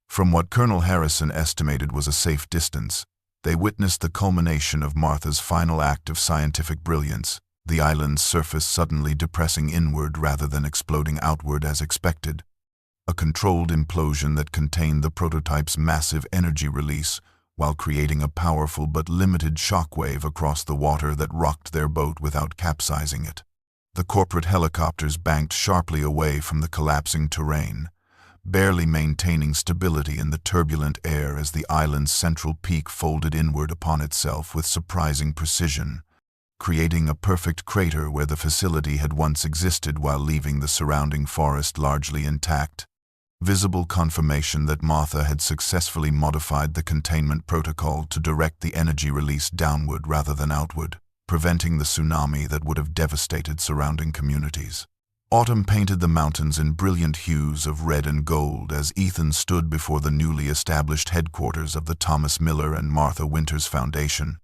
From what Colonel Harrison estimated was a safe distance, they witnessed the culmination of Martha's final act of scientific brilliance, the island's surface suddenly depressing inward rather than exploding outward as expected. A controlled implosion that contained the prototype's massive energy release, while creating a powerful but limited shockwave across the water that rocked their boat without capsizing it. The corporate helicopters banked sharply away from the collapsing terrain, barely maintaining stability in the turbulent air as the island's central peak folded inward upon itself with surprising precision, creating a perfect crater where the facility had once existed while leaving the surrounding forest largely intact. Visible confirmation that Martha had successfully modified the containment protocol to direct the energy release downward rather than outward, preventing the tsunami that would have devastated surrounding communities. Autumn painted the mountains in brilliant hues of red and gold as Ethan stood before the newly established headquarters of the Thomas Miller and Martha Winters Foundation,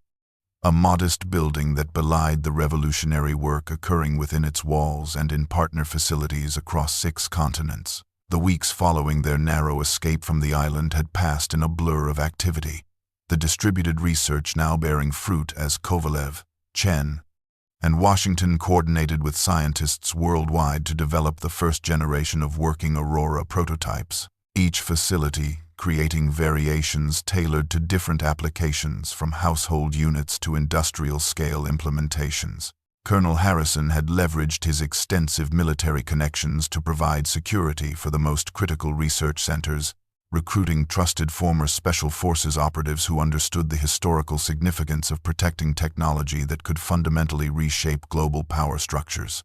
a modest building that belied the revolutionary work occurring within its walls and in partner facilities across 6 continents. The weeks following their narrow escape from the island had passed in a blur of activity, the distributed research now bearing fruit as Kovalev, Chen, and Washington coordinated with scientists worldwide to develop the first generation of working Aurora prototypes, each facility creating variations tailored to different applications from household units to industrial-scale implementations. Colonel Harrison had leveraged his extensive military connections to provide security for the most critical research centers, recruiting trusted former Special Forces operatives who understood the historical significance of protecting technology that could fundamentally reshape global power structures.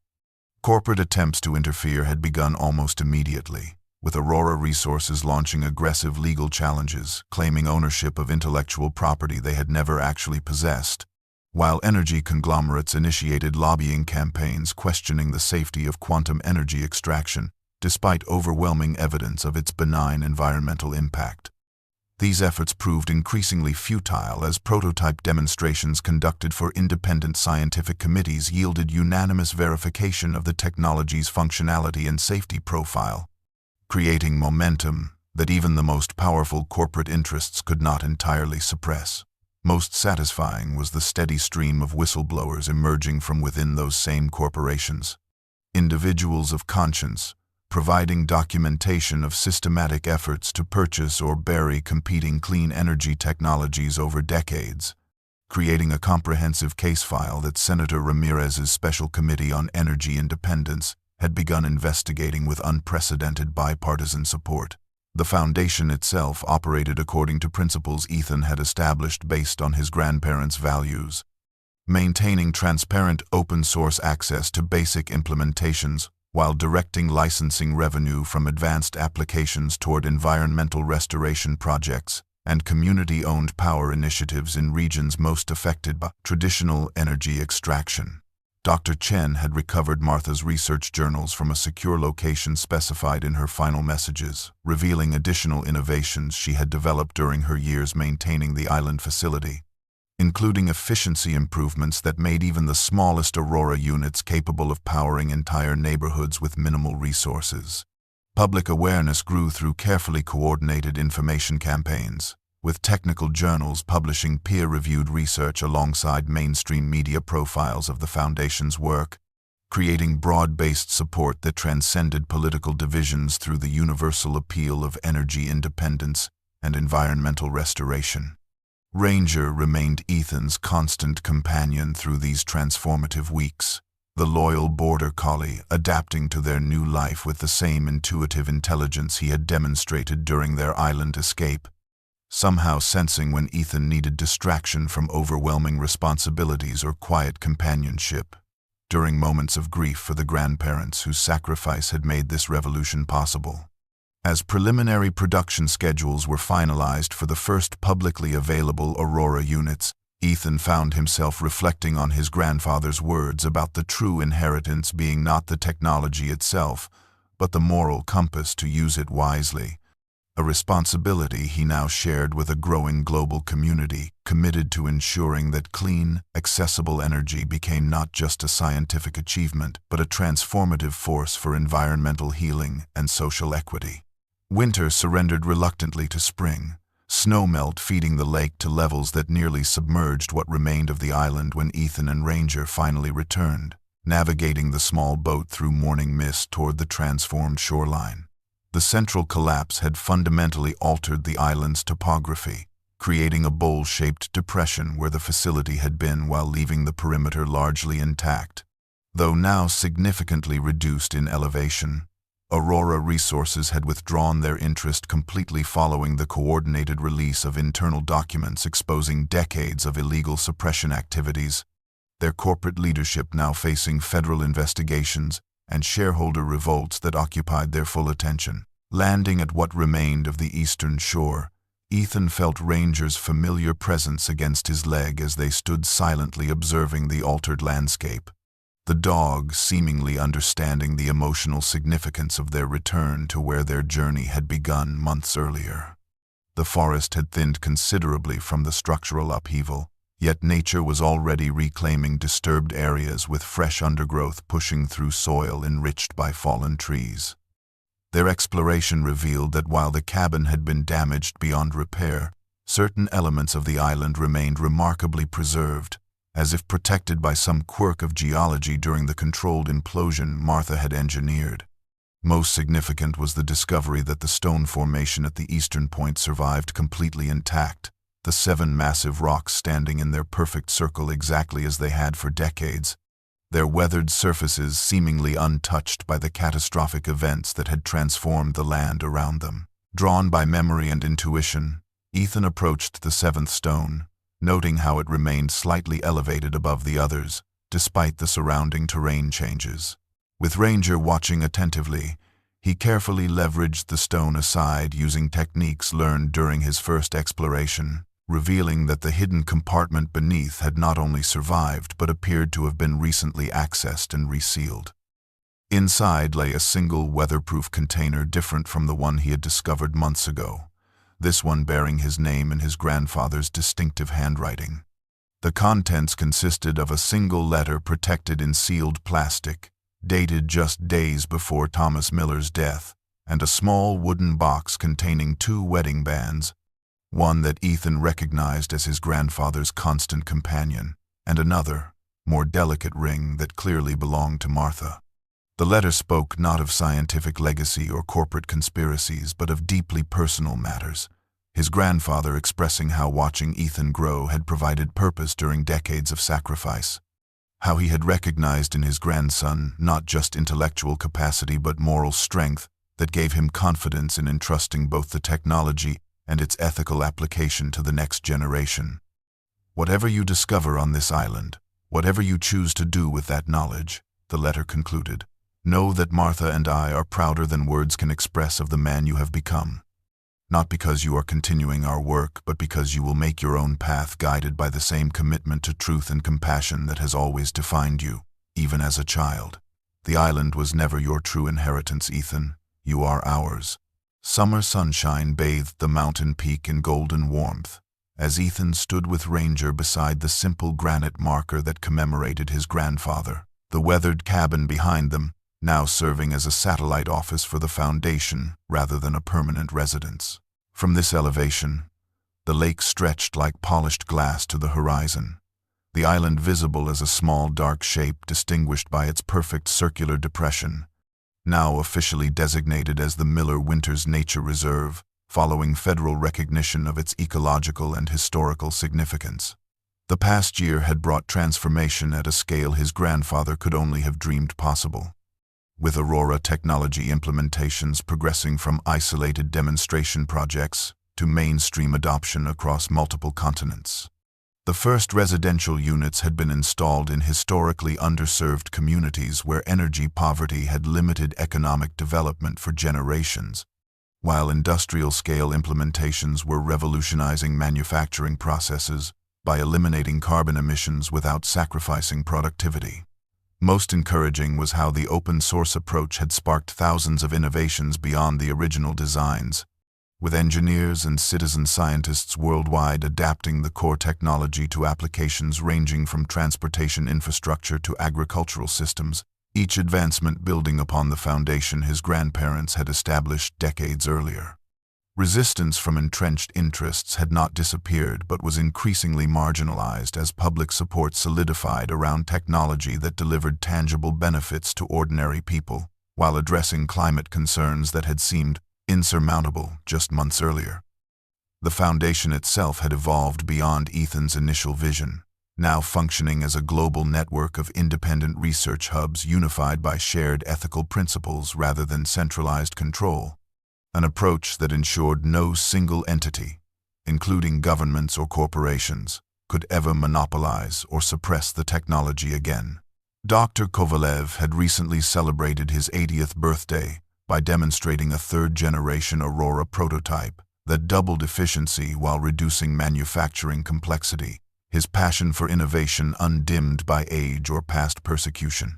Corporate attempts to interfere had begun almost immediately, with Aurora Resources launching aggressive legal challenges, claiming ownership of intellectual property they had never actually possessed, while energy conglomerates initiated lobbying campaigns questioning the safety of quantum energy extraction, despite overwhelming evidence of its benign environmental impact. These efforts proved increasingly futile as prototype demonstrations conducted for independent scientific committees yielded unanimous verification of the technology's functionality and safety profile, creating momentum that even the most powerful corporate interests could not entirely suppress. Most satisfying was the steady stream of whistleblowers emerging from within those same corporations. Individuals of conscience, providing documentation of systematic efforts to purchase or bury competing clean energy technologies over decades, creating a comprehensive case file that Senator Ramirez's Special Committee on Energy Independence had begun investigating with unprecedented bipartisan support. The foundation itself operated according to principles Ethan had established based on his grandparents' values, maintaining transparent open-source access to basic implementations while directing licensing revenue from advanced applications toward environmental restoration projects and community-owned power initiatives in regions most affected by traditional energy extraction. Dr. Chen had recovered Martha's research journals from a secure location specified in her final messages, revealing additional innovations she had developed during her years maintaining the island facility, including efficiency improvements that made even the smallest Aurora units capable of powering entire neighborhoods with minimal resources. Public awareness grew through carefully coordinated information campaigns, with technical journals publishing peer-reviewed research alongside mainstream media profiles of the Foundation's work, creating broad-based support that transcended political divisions through the universal appeal of energy independence and environmental restoration. Ranger remained Ethan's constant companion through these transformative weeks, the loyal border collie adapting to their new life with the same intuitive intelligence he had demonstrated during their island escape, somehow sensing when Ethan needed distraction from overwhelming responsibilities or quiet companionship, during moments of grief for the grandparents whose sacrifice had made this revolution possible. As preliminary production schedules were finalized for the first publicly available Aurora units, Ethan found himself reflecting on his grandfather's words about the true inheritance being not the technology itself, but the moral compass to use it wisely, a responsibility he now shared with a growing global community committed to ensuring that clean, accessible energy became not just a scientific achievement, but a transformative force for environmental healing and social equity. Winter surrendered reluctantly to spring, snowmelt feeding the lake to levels that nearly submerged what remained of the island when Ethan and Ranger finally returned, navigating the small boat through morning mist toward the transformed shoreline. The central collapse had fundamentally altered the island's topography, creating a bowl-shaped depression where the facility had been while leaving the perimeter largely intact. Though now significantly reduced in elevation, Aurora Resources had withdrawn their interest completely following the coordinated release of internal documents exposing decades of illegal suppression activities, their corporate leadership now facing federal investigations and shareholder revolts that occupied their full attention. Landing at what remained of the eastern shore, Ethan felt Ranger's familiar presence against his leg as they stood silently observing the altered landscape. the dog seemingly understanding the emotional significance of their return to where their journey had begun months earlier. The forest had thinned considerably from the structural upheaval, yet nature was already reclaiming disturbed areas with fresh undergrowth pushing through soil enriched by fallen trees. Their exploration revealed that while the cabin had been damaged beyond repair, certain elements of the island remained remarkably preserved, as if protected by some quirk of geology during the controlled implosion Martha had engineered. Most significant was the discovery that the stone formation at the eastern point survived completely intact, the 7 massive rocks standing in their perfect circle exactly as they had for decades, their weathered surfaces seemingly untouched by the catastrophic events that had transformed the land around them. Drawn by memory and intuition, Ethan approached the 7th stone, noting how it remained slightly elevated above the others, despite the surrounding terrain changes. With Ranger watching attentively, he carefully leveraged the stone aside using techniques learned during his first exploration, revealing that the hidden compartment beneath had not only survived but appeared to have been recently accessed and resealed. Inside lay a single weatherproof container different from the one he had discovered months ago, this one bearing his name in his grandfather's distinctive handwriting. The contents consisted of a single letter protected in sealed plastic, dated just days before Thomas Miller's death, and a small wooden box containing 2 wedding bands, one that Ethan recognized as his grandfather's constant companion, and another, more delicate ring that clearly belonged to Martha. The letter spoke not of scientific legacy or corporate conspiracies, but of deeply personal matters, his grandfather expressing how watching Ethan grow had provided purpose during decades of sacrifice, how he had recognized in his grandson not just intellectual capacity but moral strength that gave him confidence in entrusting both the technology and its ethical application to the next generation. Whatever you discover on this island, whatever you choose to do with that knowledge, the letter concluded, know that Martha and I are prouder than words can express of the man you have become. Not because you are continuing our work, but because you will make your own path guided by the same commitment to truth and compassion that has always defined you, even as a child. The island was never your true inheritance, Ethan. You are ours. Summer sunshine bathed the mountain peak in golden warmth, as Ethan stood with Ranger beside the simple granite marker that commemorated his grandfather. The weathered cabin behind them, now serving as a satellite office for the Foundation rather than a permanent residence. From this elevation, the lake stretched like polished glass to the horizon, the island visible as a small dark shape distinguished by its perfect circular depression, now officially designated as the Miller Winters Nature Reserve, following federal recognition of its ecological and historical significance. The past year had brought transformation at a scale his grandfather could only have dreamed possible, with Aurora technology implementations progressing from isolated demonstration projects to mainstream adoption across multiple continents. The first residential units had been installed in historically underserved communities where energy poverty had limited economic development for generations, while industrial-scale implementations were revolutionizing manufacturing processes by eliminating carbon emissions without sacrificing productivity. Most encouraging was how the open-source approach had sparked thousands of innovations beyond the original designs, with engineers and citizen scientists worldwide adapting the core technology to applications ranging from transportation infrastructure to agricultural systems, each advancement building upon the foundation his grandparents had established decades earlier. Resistance from entrenched interests had not disappeared but was increasingly marginalized as public support solidified around technology that delivered tangible benefits to ordinary people, while addressing climate concerns that had seemed insurmountable just months earlier. The Foundation itself had evolved beyond Ethan's initial vision, now functioning as a global network of independent research hubs unified by shared ethical principles rather than centralized control. An approach that ensured no single entity, including governments or corporations, could ever monopolize or suppress the technology again. Dr. Kovalev had recently celebrated his 80th birthday by demonstrating a 3rd-generation Aurora prototype that doubled efficiency while reducing manufacturing complexity, his passion for innovation undimmed by age or past persecution.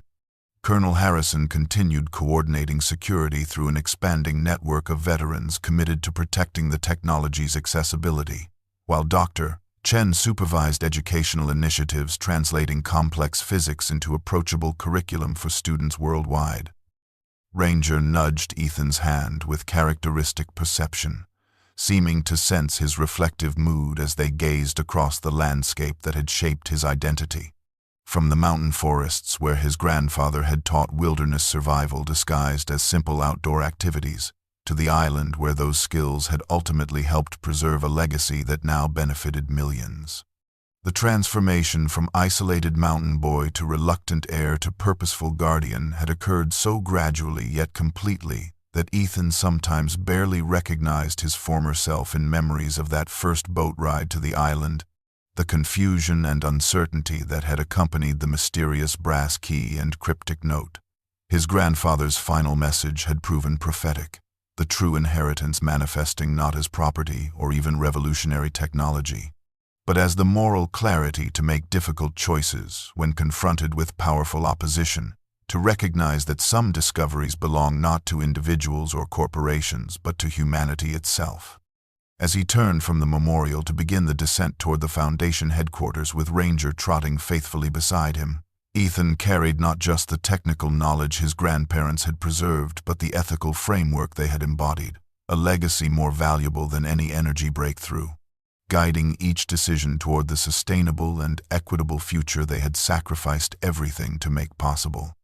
Colonel Harrison continued coordinating security through an expanding network of veterans committed to protecting the technology's accessibility, while Dr. Chen supervised educational initiatives translating complex physics into approachable curriculum for students worldwide. Ranger nudged Ethan's hand with characteristic perception, seeming to sense his reflective mood as they gazed across the landscape that had shaped his identity. From the mountain forests where his grandfather had taught wilderness survival disguised as simple outdoor activities, to the island where those skills had ultimately helped preserve a legacy that now benefited millions. The transformation from isolated mountain boy to reluctant heir to purposeful guardian had occurred so gradually yet completely that Ethan sometimes barely recognized his former self in memories of that first boat ride to the island, the confusion and uncertainty that had accompanied the mysterious brass key and cryptic note. His grandfather's final message had proven prophetic, the true inheritance manifesting not as property or even revolutionary technology, but as the moral clarity to make difficult choices when confronted with powerful opposition, to recognize that some discoveries belong not to individuals or corporations but to humanity itself. As he turned from the memorial to begin the descent toward the Foundation headquarters with Ranger trotting faithfully beside him, Ethan carried not just the technical knowledge his grandparents had preserved but the ethical framework they had embodied, a legacy more valuable than any energy breakthrough, guiding each decision toward the sustainable and equitable future they had sacrificed everything to make possible.